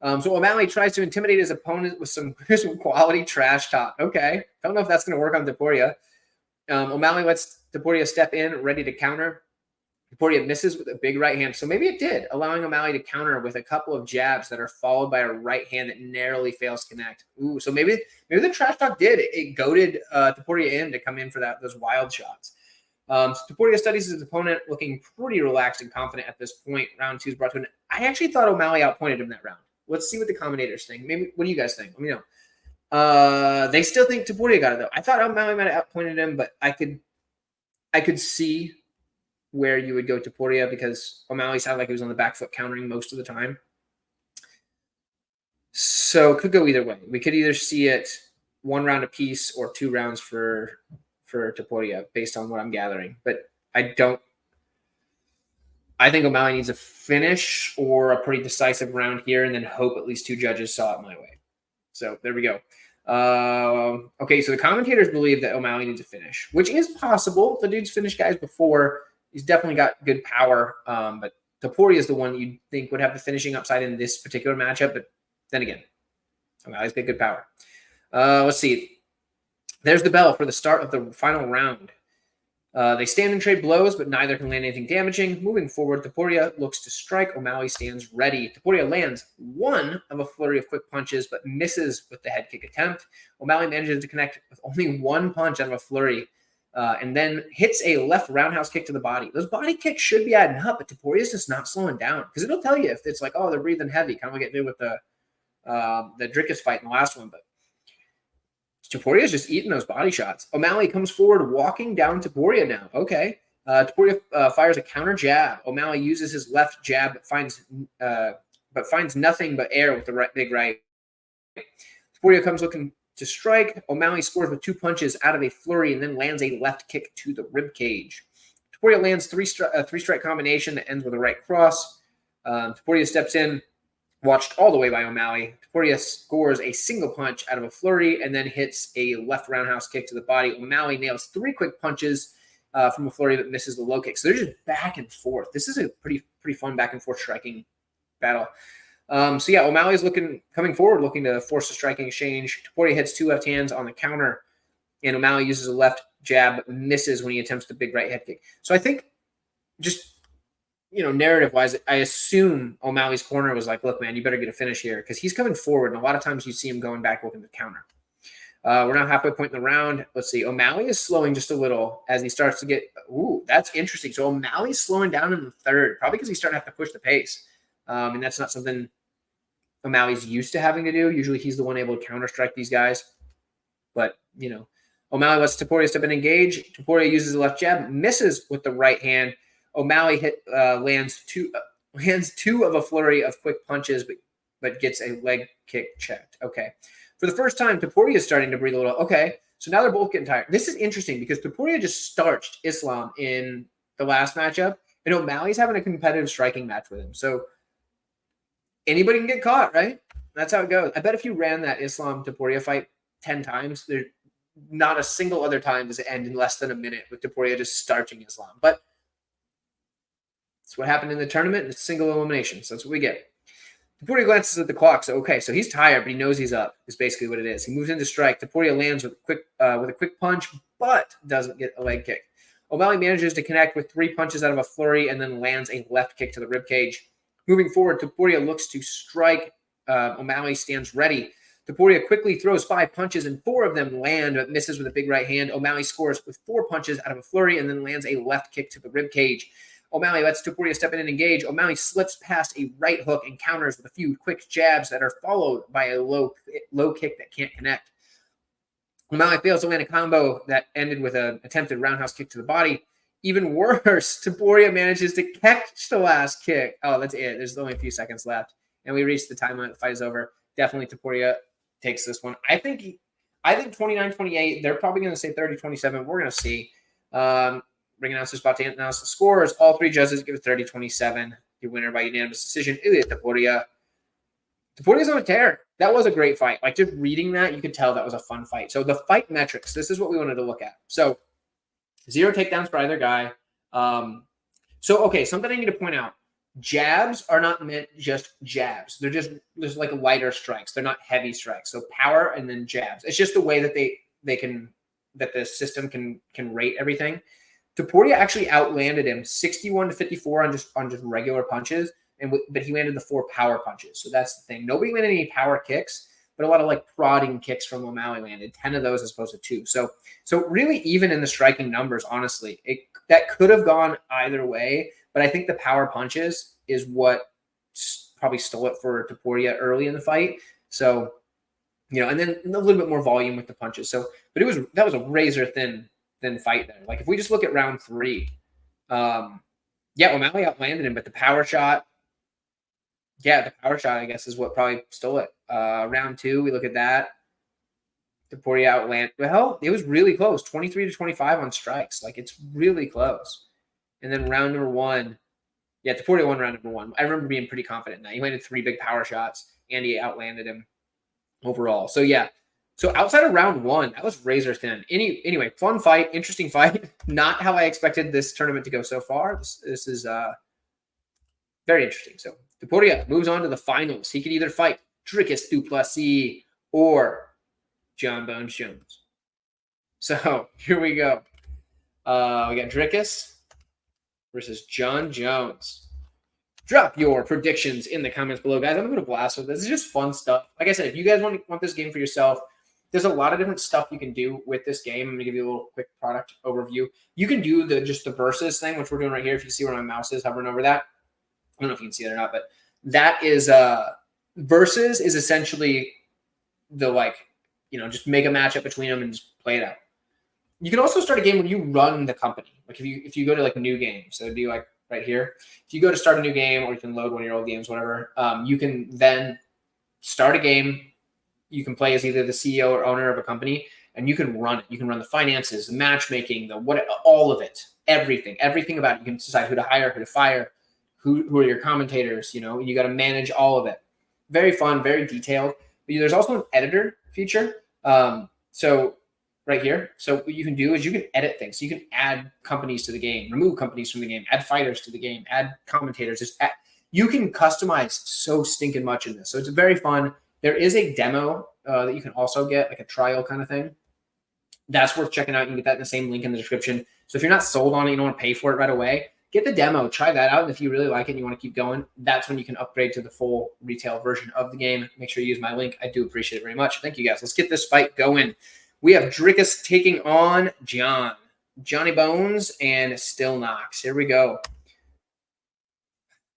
So O'Malley tries to intimidate his opponent with some quality trash talk. Okay. Don't know if that's going to work on Topuria. O'Malley lets Topuria step in, ready to counter. Topuria misses with a big right hand. So maybe it did, allowing O'Malley to counter with a couple of jabs that are followed by a right hand that narrowly fails to connect. Ooh, so maybe the trash talk did. It goaded Topuria in to come in for those wild shots. So Topuria studies his opponent, looking pretty relaxed and confident at this point. Round 2 is brought to an. I actually thought O'Malley outpointed him that round. Let's see what the commentators think. Maybe, what do you guys think? Let me know. They still think Topuria got it though. I thought O'Malley might have outpointed him, but I could see where you would go Topuria because O'Malley sounded like he was on the back foot countering most of the time. So it could go either way. We could either see it 1 round apiece or 2 rounds for Topuria based on what I'm gathering. But I think O'Malley needs a finish or a pretty decisive round here and then hope at least 2 judges saw it my way. So there we go. Okay, so the commentators believe that O'Malley needs a finish, which is possible. The dude's finished guys before. He's definitely got good power, but Topuria is the one you'd think would have the finishing upside in this particular matchup. But then again, O'Malley's got good power. Let's see. There's the bell for the start of the final round. They stand and trade blows, but neither can land anything damaging. Moving forward, Topuria looks to strike. O'Malley stands ready. Topuria lands 1 of a flurry of quick punches, but misses with the head kick attempt. O'Malley manages to connect with only 1 punch out of a flurry, and then hits a left roundhouse kick to the body. Those body kicks should be adding up, but Topuria's just not slowing down because it'll tell you if it's like, oh, they're breathing heavy, kind of like it did with the Drickus fight in the last one, but Topuria's just eating those body shots. O'Malley comes forward, walking down Topuria now. Okay. Topuria fires a counter jab. O'Malley uses his left jab, but finds nothing but air with the big right. Topuria comes looking to strike. O'Malley scores with 2 punches out of a flurry and then lands a left kick to the rib cage. Topuria lands a 3-strike combination that ends with a right cross. Topuria steps in, watched all the way by O'Malley. Topuria scores a single punch out of a flurry and then hits a left roundhouse kick to the body. O'Malley nails 3 quick punches from a flurry but misses the low kick. So they're just back and forth. This is a pretty fun back and forth striking battle. So yeah, O'Malley's coming forward, looking to force a striking exchange. Topuria hits 2 left hands on the counter, and O'Malley uses a left jab, but misses when he attempts the big right head kick. So I think just narrative-wise, I assume O'Malley's corner was like, look, man, you better get a finish here because he's coming forward, and a lot of times you see him going back looking to counter. We're now halfway point in the round. Let's see. O'Malley is slowing just a little as he starts to get – ooh, that's interesting. So O'Malley's slowing down in the third, probably because he's starting to have to push the pace. And that's not something O'Malley's used to having to do. Usually he's the one able to counter-strike these guys. But, O'Malley lets Topuria step in and engage. Topuria uses the left jab, misses with the right hand. O'Malley lands two of a flurry of quick punches, but gets a leg kick checked. Okay. For the first time, Topuria is starting to breathe a little. Okay. So now they're both getting tired. This is interesting because Topuria just starched Islam in the last matchup, and O'Malley's having a competitive striking match with him. So anybody can get caught, right? That's how it goes. I bet if you ran that Islam-Topuria fight 10 times, there's not a single other time does it end in less than a minute with Topuria just starching Islam. But that's what happened in the tournament. It's single elimination. So that's what we get. Topuria glances at the clock. So, okay, so he's tired, but he knows he's up is basically what it is. He moves into strike. Topuria lands with a quick punch, but doesn't get a leg kick. O'Malley manages to connect with 3 punches out of a flurry and then lands a left kick to the ribcage. Moving forward, Topuria looks to strike. O'Malley stands ready. Topuria quickly throws 5 punches, and 4 of them land, but misses with a big right hand. O'Malley scores with 4 punches out of a flurry and then lands a left kick to the ribcage. O'Malley lets Topuria step in and engage. O'Malley slips past a right hook and counters with a few quick jabs that are followed by a low kick that can't connect. O'Malley fails to land a combo that ended with an attempted roundhouse kick to the body. Even worse, Topuria manages to catch the last kick. Oh, that's it. There's only a few seconds left, and we reached the time limit. The fight is over. Definitely Topuria takes this one. I think 29-28. They're probably going to say 30-27. We're going to see. Ring announcer's about to announce the scores. All three judges give it 30-27. The winner by unanimous decision, Ilia Topuria. Topuria's on a tear. That was a great fight. Like, just reading that, you could tell that was a fun fight. So the fight metrics, this is what we wanted to look at. So 0 takedowns for either guy. Okay, something I need to point out. Jabs are not meant just jabs. They're just like lighter strikes. They're not heavy strikes. So power and then jabs. It's just the way that that the system can rate everything. Topuria actually outlanded him 61-54 on just regular punches, but he landed the 4 power punches. So that's the thing. Nobody landed any power kicks, but a lot of like prodding kicks from O'Malley landed. 10 of those as opposed to 2. So really even in the striking numbers, honestly, that could have gone either way. But I think the power punches is what probably stole it for Topuria early in the fight. So, and then a little bit more volume with the punches. So, but that was a razor thin fight there. Like if we just look at round 3, O'Malley outlanded him, but the power shot, I guess is what probably stole it. Round 2, we look at that. Topuria outlanded. Well, it was really close, 23-25 on strikes. Like it's really close. And then round number 1, Topuria won round number 1. I remember being pretty confident in that. He landed 3 big power shots, and he outlanded him overall. So So outside of round 1, that was razor thin. Anyway, fun fight, interesting fight. Not how I expected this tournament to go so far. This is very interesting. So Topuria moves on to the finals. He could either fight Dricus du Plessis or John Bones Jones. So here we go. We got Dricus versus John Jones. Drop your predictions in the comments below, guys. I'm going to blast with this. It's just fun stuff. Like I said, if you guys want this game for yourself, there's a lot of different stuff you can do with this game. I'm going to give you a little quick product overview. You can do just the versus thing, which we're doing right here. If you see where my mouse is hovering over that. I don't know if you can see it or not, but that is versus is essentially the just make a matchup between them and just play it out. You can also start a game when you run the company. Like if you go to like new game, so it'd be like right here. If you go to start a new game, or you can load one of your old games, whatever, you can then start a game. You can play as either the CEO or owner of a company, and you can run it. You can run the finances, the matchmaking, all of it, everything about it. You can decide who to hire, who to fire, who are your commentators. You got to manage all of it. Very fun, very detailed. But there's also an editor feature. So right here. So what you can do is you can edit things. So you can add companies to the game, remove companies from the game, add fighters to the game, add commentators. You can customize so stinking much in this. So it's very fun. There is a demo that you can also get, like a trial kind of thing. That's worth checking out. You can get that in the same link in the description. So if you're not sold on it, you don't want to pay for it right away, get the demo, try that out. And if you really like it and you want to keep going, that's when you can upgrade to the full retail version of the game. Make sure you use my link. I do appreciate it very much. Thank you guys. Let's get this fight going. We have Dricus taking on Johnny Bones and Still Knox. Here we go.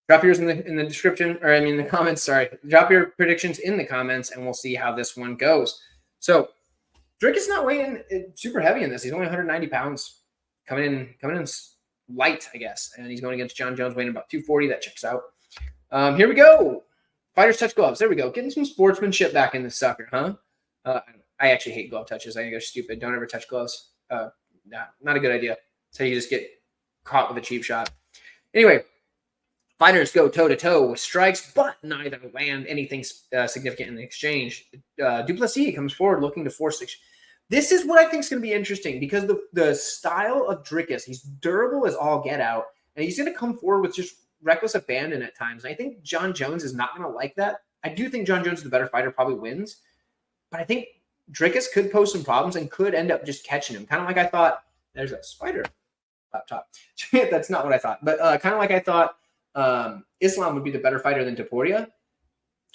Drop yours in the description, or in the comments, sorry. Drop your predictions in the comments, and we'll see how this one goes. So, Dricus not weighing super heavy in this. He's only 190 pounds. Coming in light, I guess. And he's going against John Jones, weighing about 240. That checks out. Here we go. Fighters touch gloves. There we go. Getting some sportsmanship back in this sucker, huh? I actually hate glove touches. I think they're stupid. Don't ever touch gloves. Not a good idea. So you just get caught with a cheap shot. Anyway, fighters go toe-to-toe with strikes, but neither land anything significant in the exchange. Du Plessis comes forward looking to force it. This is what I think is going to be interesting because the style of Dricus, he's durable as all get out, and he's going to come forward with just reckless abandon at times. And I think John Jones is not going to like that. I do think John Jones is the better fighter, probably wins. But I think Dricus could pose some problems and could end up just catching him. Kind of like I thought. There's a spider laptop. That's not what I thought. But kind of like I thought Islam would be the better fighter than Topuria.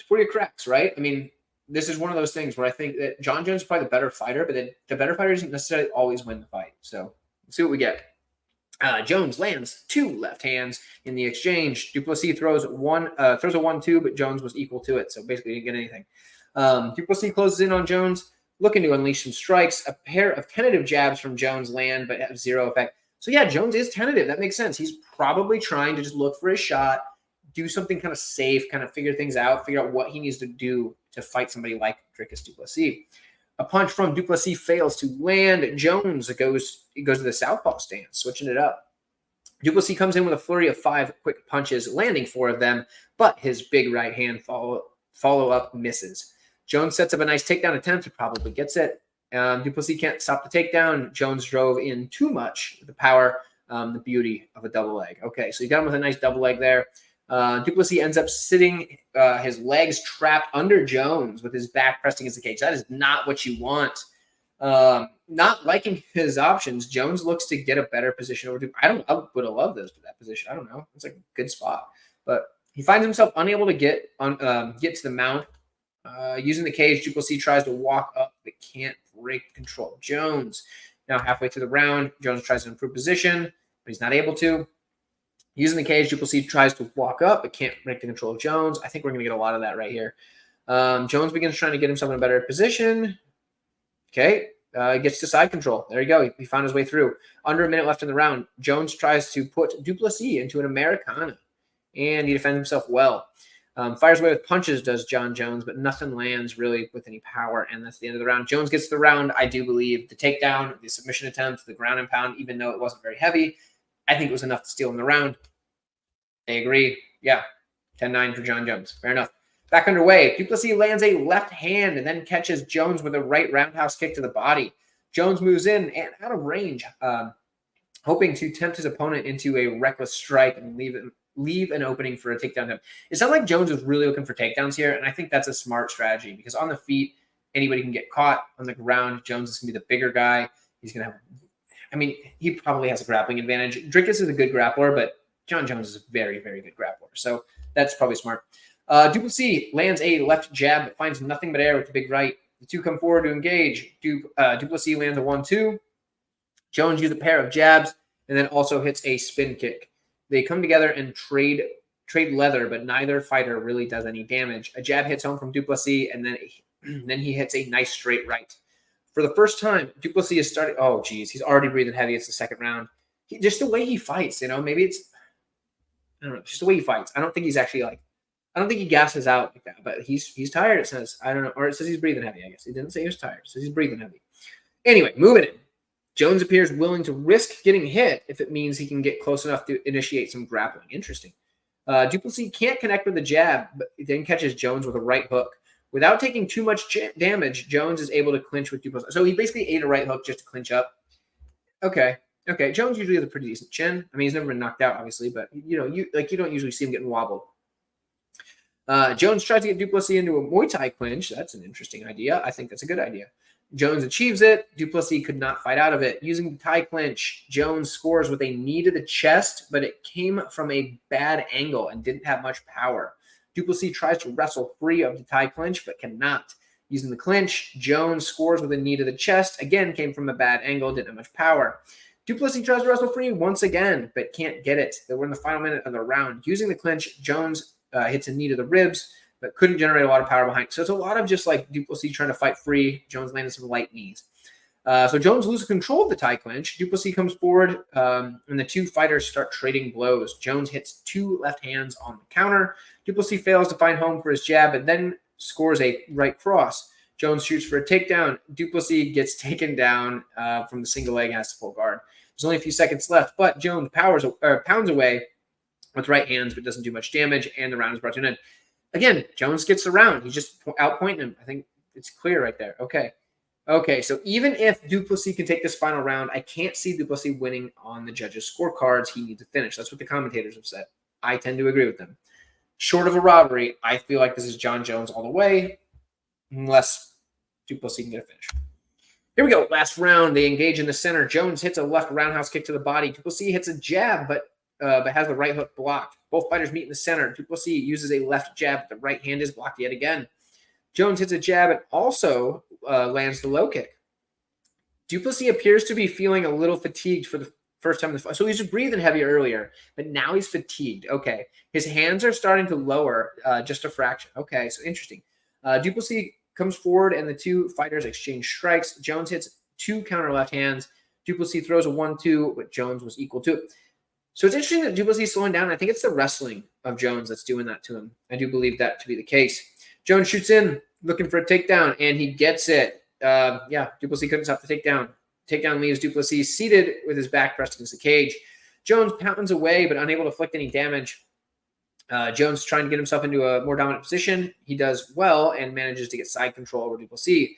Topuria cracks, right? I mean, this is one of those things where I think that John Jones is probably the better fighter, but the better fighter doesn't necessarily always win the fight. So let's see what we get. Jones lands 2 left hands in the exchange. Duplessis throws a 1-2, but Jones was equal to it, so basically didn't get anything. Duplessis closes in on Jones, looking to unleash some strikes. A pair of tentative jabs from Jones land, but have 0 effect. So yeah, Jones is tentative. That makes sense. He's probably trying to just look for a shot, do something kind of safe, kind of figure things out, figure out what he needs to do to fight somebody like Dricus du Plessis. A punch from Duplessis fails to land. Jones goes to the southpaw stance, switching it up. Duplessis comes in with a flurry of 5 quick punches, landing 4 of them, but his big right hand follow-up misses. Jones sets up a nice takedown attempt. He probably gets it. Duplessis can't stop the takedown. Jones drove in too much with the power, the beauty of a double leg. Okay, so he got him with a nice double leg there. Duplessis ends up sitting his legs trapped under Jones with his back pressed against the cage. That is not what you want. Not liking his options, Jones looks to get a better position over Duplessis. I would have loved this for that position. I don't know. It's like a good spot. But he finds himself unable to get to the mount. Using the cage, Duplessis tries to walk up but can't break control of Jones. Now halfway through the round, Jones tries to improve position, but he's not able to. Using the cage, Duplessis tries to walk up but can't break the control of Jones. I think we're going to get a lot of that right here. Jones begins trying to get himself in a better position. Okay, gets to side control. There you go. He found his way through. Under a minute left in the round. Jones tries to put Duplessis into an Americana, and he defends himself well. Fires away with punches, does John Jones, but nothing lands really with any power, and that's the end of the round. Jones gets the round, I do believe. The takedown, the submission attempt, the ground and pound, even though it wasn't very heavy, I think it was enough to steal in the round. They agree. Yeah, 10-9 for John Jones. Fair enough. Back underway, Duplessis lands a left hand and then catches Jones with a right roundhouse kick to the body. Jones moves in and out of range, hoping to tempt his opponent into a reckless strike and leave an opening for a takedown attempt. It sounds like Jones was really looking for takedowns here, and I think that's a smart strategy because on the feet, anybody can get caught. On the ground, Jones is going to be the bigger guy. He's going to have, I mean, he probably has a grappling advantage. Dricus is a good grappler, but John Jones is a very, very good grappler, so that's probably smart. Duplessis lands a left jab, but finds nothing but air with the big right. The two come forward to engage. Duplessis lands a 1-2. Jones uses a pair of jabs and then also hits a spin kick. They come together and trade leather, but neither fighter really does any damage. A jab hits home from Duplessis, and then he hits a nice straight right. For the first time, Duplessis is starting. Oh, geez, he's already breathing heavy. It's the second round. Just the way he fights, maybe it's, I don't know, just the way he fights. I don't think he's actually I don't think he gasses out like that, but he's tired, it says. I don't know. Or it says he's breathing heavy, I guess. He didn't say he was tired. It says he's breathing heavy. Anyway, moving in. Jones appears willing to risk getting hit if it means he can get close enough to initiate some grappling. Interesting. Duplessis can't connect with the jab, but then catches Jones with a right hook. Without taking too much damage, Jones is able to clinch with Duplessis. So he basically ate a right hook just to clinch up. Okay. Jones usually has a pretty decent chin. I mean, he's never been knocked out, obviously, but you don't usually see him getting wobbled. Jones tries to get Duplessis into a Muay Thai clinch. That's an interesting idea. I think that's a good idea. Jones achieves it. Duplessis could not fight out of it. Using the Thai clinch, Jones scores with a knee to the chest, but it came from a bad angle and didn't have much power. Duplessis tries to wrestle free of the Thai clinch, but cannot. Using the clinch, Jones scores with a knee to the chest. Again, came from a bad angle, didn't have much power. Duplessis tries to wrestle free once again, but can't get it. We're in the final minute of the round. Using the clinch, Jones hits a knee to the ribs, but couldn't generate a lot of power behind. So it's a lot of just like Duplessis trying to fight free. Jones landed some light knees. So Jones loses control of the Thai clinch. Duplessis comes forward, and the two fighters start trading blows. Jones hits 2 left hands on the counter. Duplessis fails to find home for his jab, and then scores a right cross. Jones shoots for a takedown. Duplessis gets taken down from the single leg and has to full guard. There's only a few seconds left, but Jones pounds away with right hands, but doesn't do much damage, and the round is brought to an end. Again, Jones gets the round. He's just outpointing him. I think it's clear right there. Okay, so even if Duplessis can take this final round, I can't see Duplessis winning on the judges' scorecards. He needs to finish. That's what the commentators have said. I tend to agree with them. Short of a robbery, I feel like this is John Jones all the way, unless Duplessis can get a finish. Here we go. Last round. They engage in the center. Jones hits a left roundhouse kick to the body. Duplessis hits a jab, but has the right hook blocked. Both fighters meet in the center. Duplessis uses a left jab, but the right hand is blocked yet again. Jones hits a jab and also lands the low kick. Duplessis appears to be feeling a little fatigued first time in the fight. So he's just breathing heavier earlier, but now he's fatigued. Okay. His hands are starting to lower just a fraction. Okay, so interesting. Du Plessis comes forward, and the two fighters exchange strikes. Jones hits 2 counter left hands. Du Plessis throws a 1-2, but Jones was equal to it. So it's interesting that Du Plessis is slowing down. I think it's the wrestling of Jones that's doing that to him. I do believe that to be the case. Jones shoots in, looking for a takedown, and he gets it. Du Plessis couldn't stop the takedown. Takedown leaves Du Plessis seated with his back pressed against the cage. Jones pounds away, but unable to inflict any damage. Jones trying to get himself into a more dominant position. He does well and manages to get side control over Du Plessis.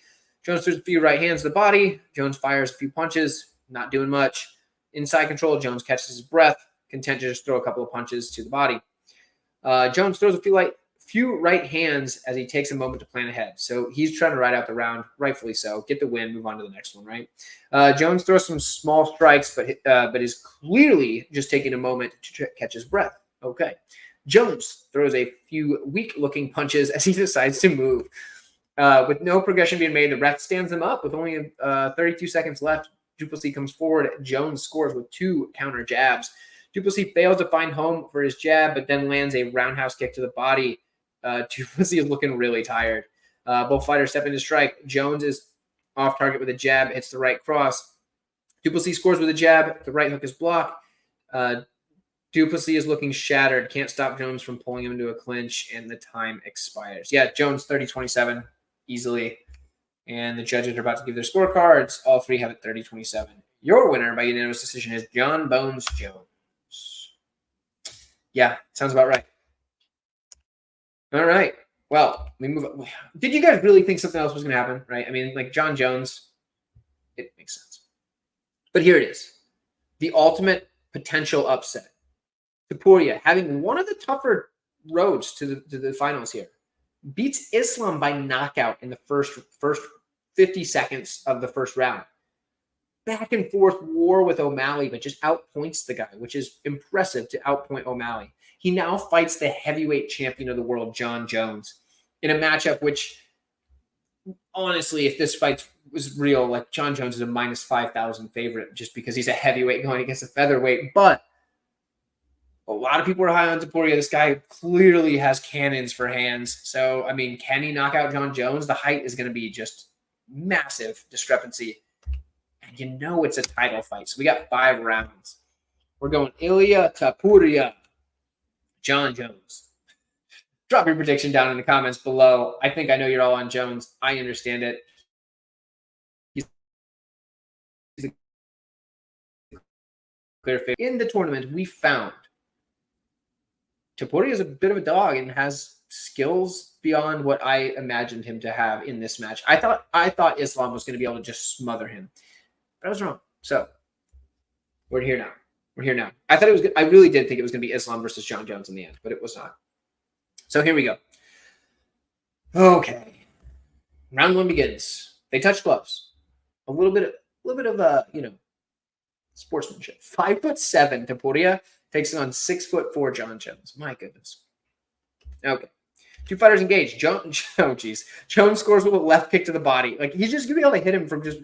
Jones throws a few right hands to the body. Jones fires a few punches, not doing much. Inside control, Jones catches his breath, content to just throw a couple of punches to the body. Jones throws a few right hands as he takes a moment to plan ahead. So he's trying to ride out the round, rightfully so, get the win, move on to the next one, right? Jones throws some small strikes, but is clearly just taking a moment to catch his breath. Okay. Jones throws a few weak-looking punches as he decides to move. With no progression being made, the ref stands him up with only 32 seconds left. Du Plessis comes forward. Jones scores with 2 counter jabs. Du Plessis fails to find home for his jab, but then lands a roundhouse kick to the body. Du Plessis is looking really tired. Both fighters step into strike. Jones is off target with a jab, hits the right cross. Du Plessis scores with a jab. The right hook is blocked. Du Plessis is looking shattered. Can't stop Jones from pulling him into a clinch, and the time expires. Yeah, Jones 30-27 easily. And the judges are about to give their scorecards. All three have it 30-27. Your winner by unanimous decision is John Bones Jones. Yeah, sounds about right. All right. Well, we move on. Did you guys really think something else was going to happen, right? I mean, like John Jones, it makes sense. But here it is. The ultimate potential upset. Topuria, having one of the tougher roads to the finals here, beats Islam by knockout in the first 50 seconds of the first round. Back and forth war with O'Malley, but just outpoints the guy, which is impressive to outpoint O'Malley. He now fights the heavyweight champion of the world, John Jones, in a matchup which, honestly, if this fight was real, like John Jones is a minus 5,000 favorite just because he's a heavyweight going against a featherweight. But a lot of people are high on Topuria. This guy clearly has cannons for hands. So, I mean, can he knock out John Jones? The height is going to be just massive discrepancy. And you know it's a title fight. So we got 5 rounds. We're going Ilia Topuria, John Jones. Drop your prediction down in the comments below. I think I know you're all on Jones. I understand it. He's a clear favorite. In the tournament, we found Topuria is a bit of a dog and has skills beyond what I imagined him to have in this match. I thought Islam was going to be able to just smother him, but I was wrong. So we're here now. We're here now. I thought it was good. I really did think it was going to be Islam versus John Jones in the end, but it was not. So here we go. Okay, round 1 begins. They touch gloves. A little bit of sportsmanship. 5'7" Topuria takes on 6'4" John Jones. My goodness. Okay. 2 fighters engaged. Jones scores with a left kick to the body. Like, he's just going to be able to hit him from just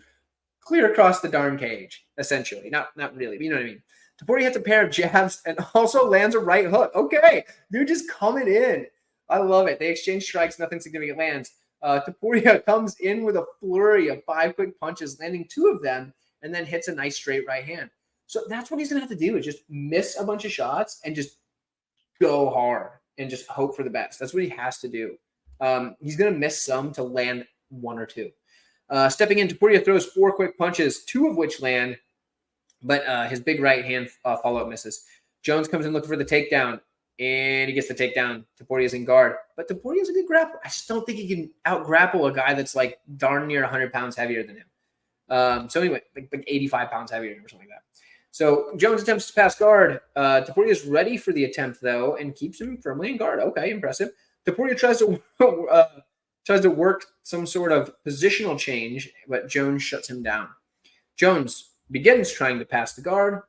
clear across the darn cage, essentially. Not really, but you know what I mean. Topuria hits a pair of jabs and also lands a right hook. Okay. Dude just coming in. I love it. They exchange strikes. Nothing significant lands. Topuria comes in with a flurry of 5 quick punches, landing 2 of them, and then hits a nice straight right hand. So that's what he's going to have to do, is just miss a bunch of shots and just go hard and just hope for the best. That's what he has to do. He's going to miss some to land 1 or 2. Stepping in, Topuria throws 4 quick punches, 2 of which land, but his big right hand follow-up misses. Jones comes in looking for the takedown, and he gets the takedown. Topuria's in guard. But Topuria's a good grappler. I just don't think he can out-grapple a guy that's like darn near 100 pounds heavier than him. So anyway, like 85 pounds heavier or something like that. So Jones attempts to pass guard. Topuria is ready for the attempt, though, and keeps him firmly in guard. Okay, impressive. Topuria tries to work some sort of positional change, but Jones shuts him down. Jones begins trying to pass the guard.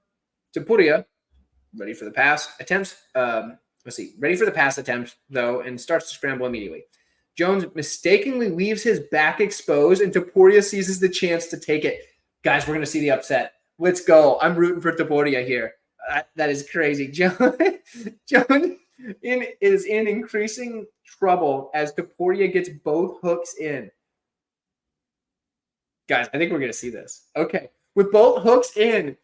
Topuria, ready for the pass attempt, though, and starts to scramble immediately. Jones mistakenly leaves his back exposed, and Topuria seizes the chance to take it. Guys, we're going to see the upset. Let's go. I'm rooting for Topuria here. That is crazy. Jones is in increasing trouble as Topuria gets both hooks in. Guys, I think we're going to see this. Okay. With both hooks in,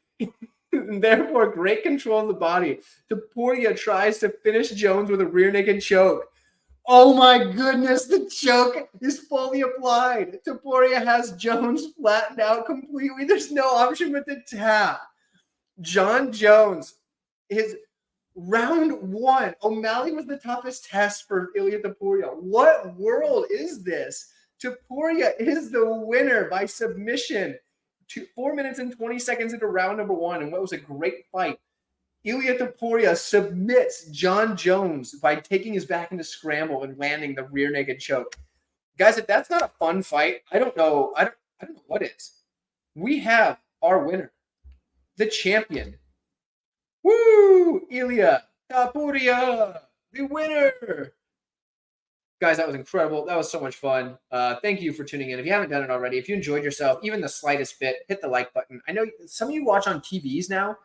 and therefore great control of the body, Topuria tries to finish Jones with a rear naked choke. Oh my goodness, the choke is fully applied. Topuria has Jones flattened out completely. There's no option but to tap. John Jones, his round one. O'Malley was the toughest test for Ilia Topuria. What world is this? Topuria is the winner by submission. 4 minutes and 20 seconds into round number one, and what was a great fight. Ilia Topuria submits John Jones by taking his back into scramble and landing the rear naked choke. Guys, if that's not a fun fight, I don't know. I don't know what is. We have our winner, the champion. Woo! Ilia Topuria, the winner. Guys, that was incredible. That was so much fun. Thank you for tuning in. If you haven't done it already, if you enjoyed yourself, even the slightest bit, hit the like button. I know some of you watch on TVs now.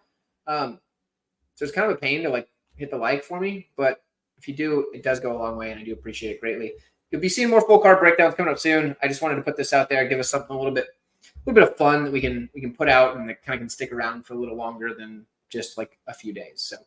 So it's kind of a pain to like hit the like for me, but if you do, it does go a long way, and I do appreciate it greatly. You'll be seeing more full card breakdowns coming up soon. I just wanted to put this out there, give us something a little bit of fun that we can put out and that kind of can stick around for a little longer than just like a few days. So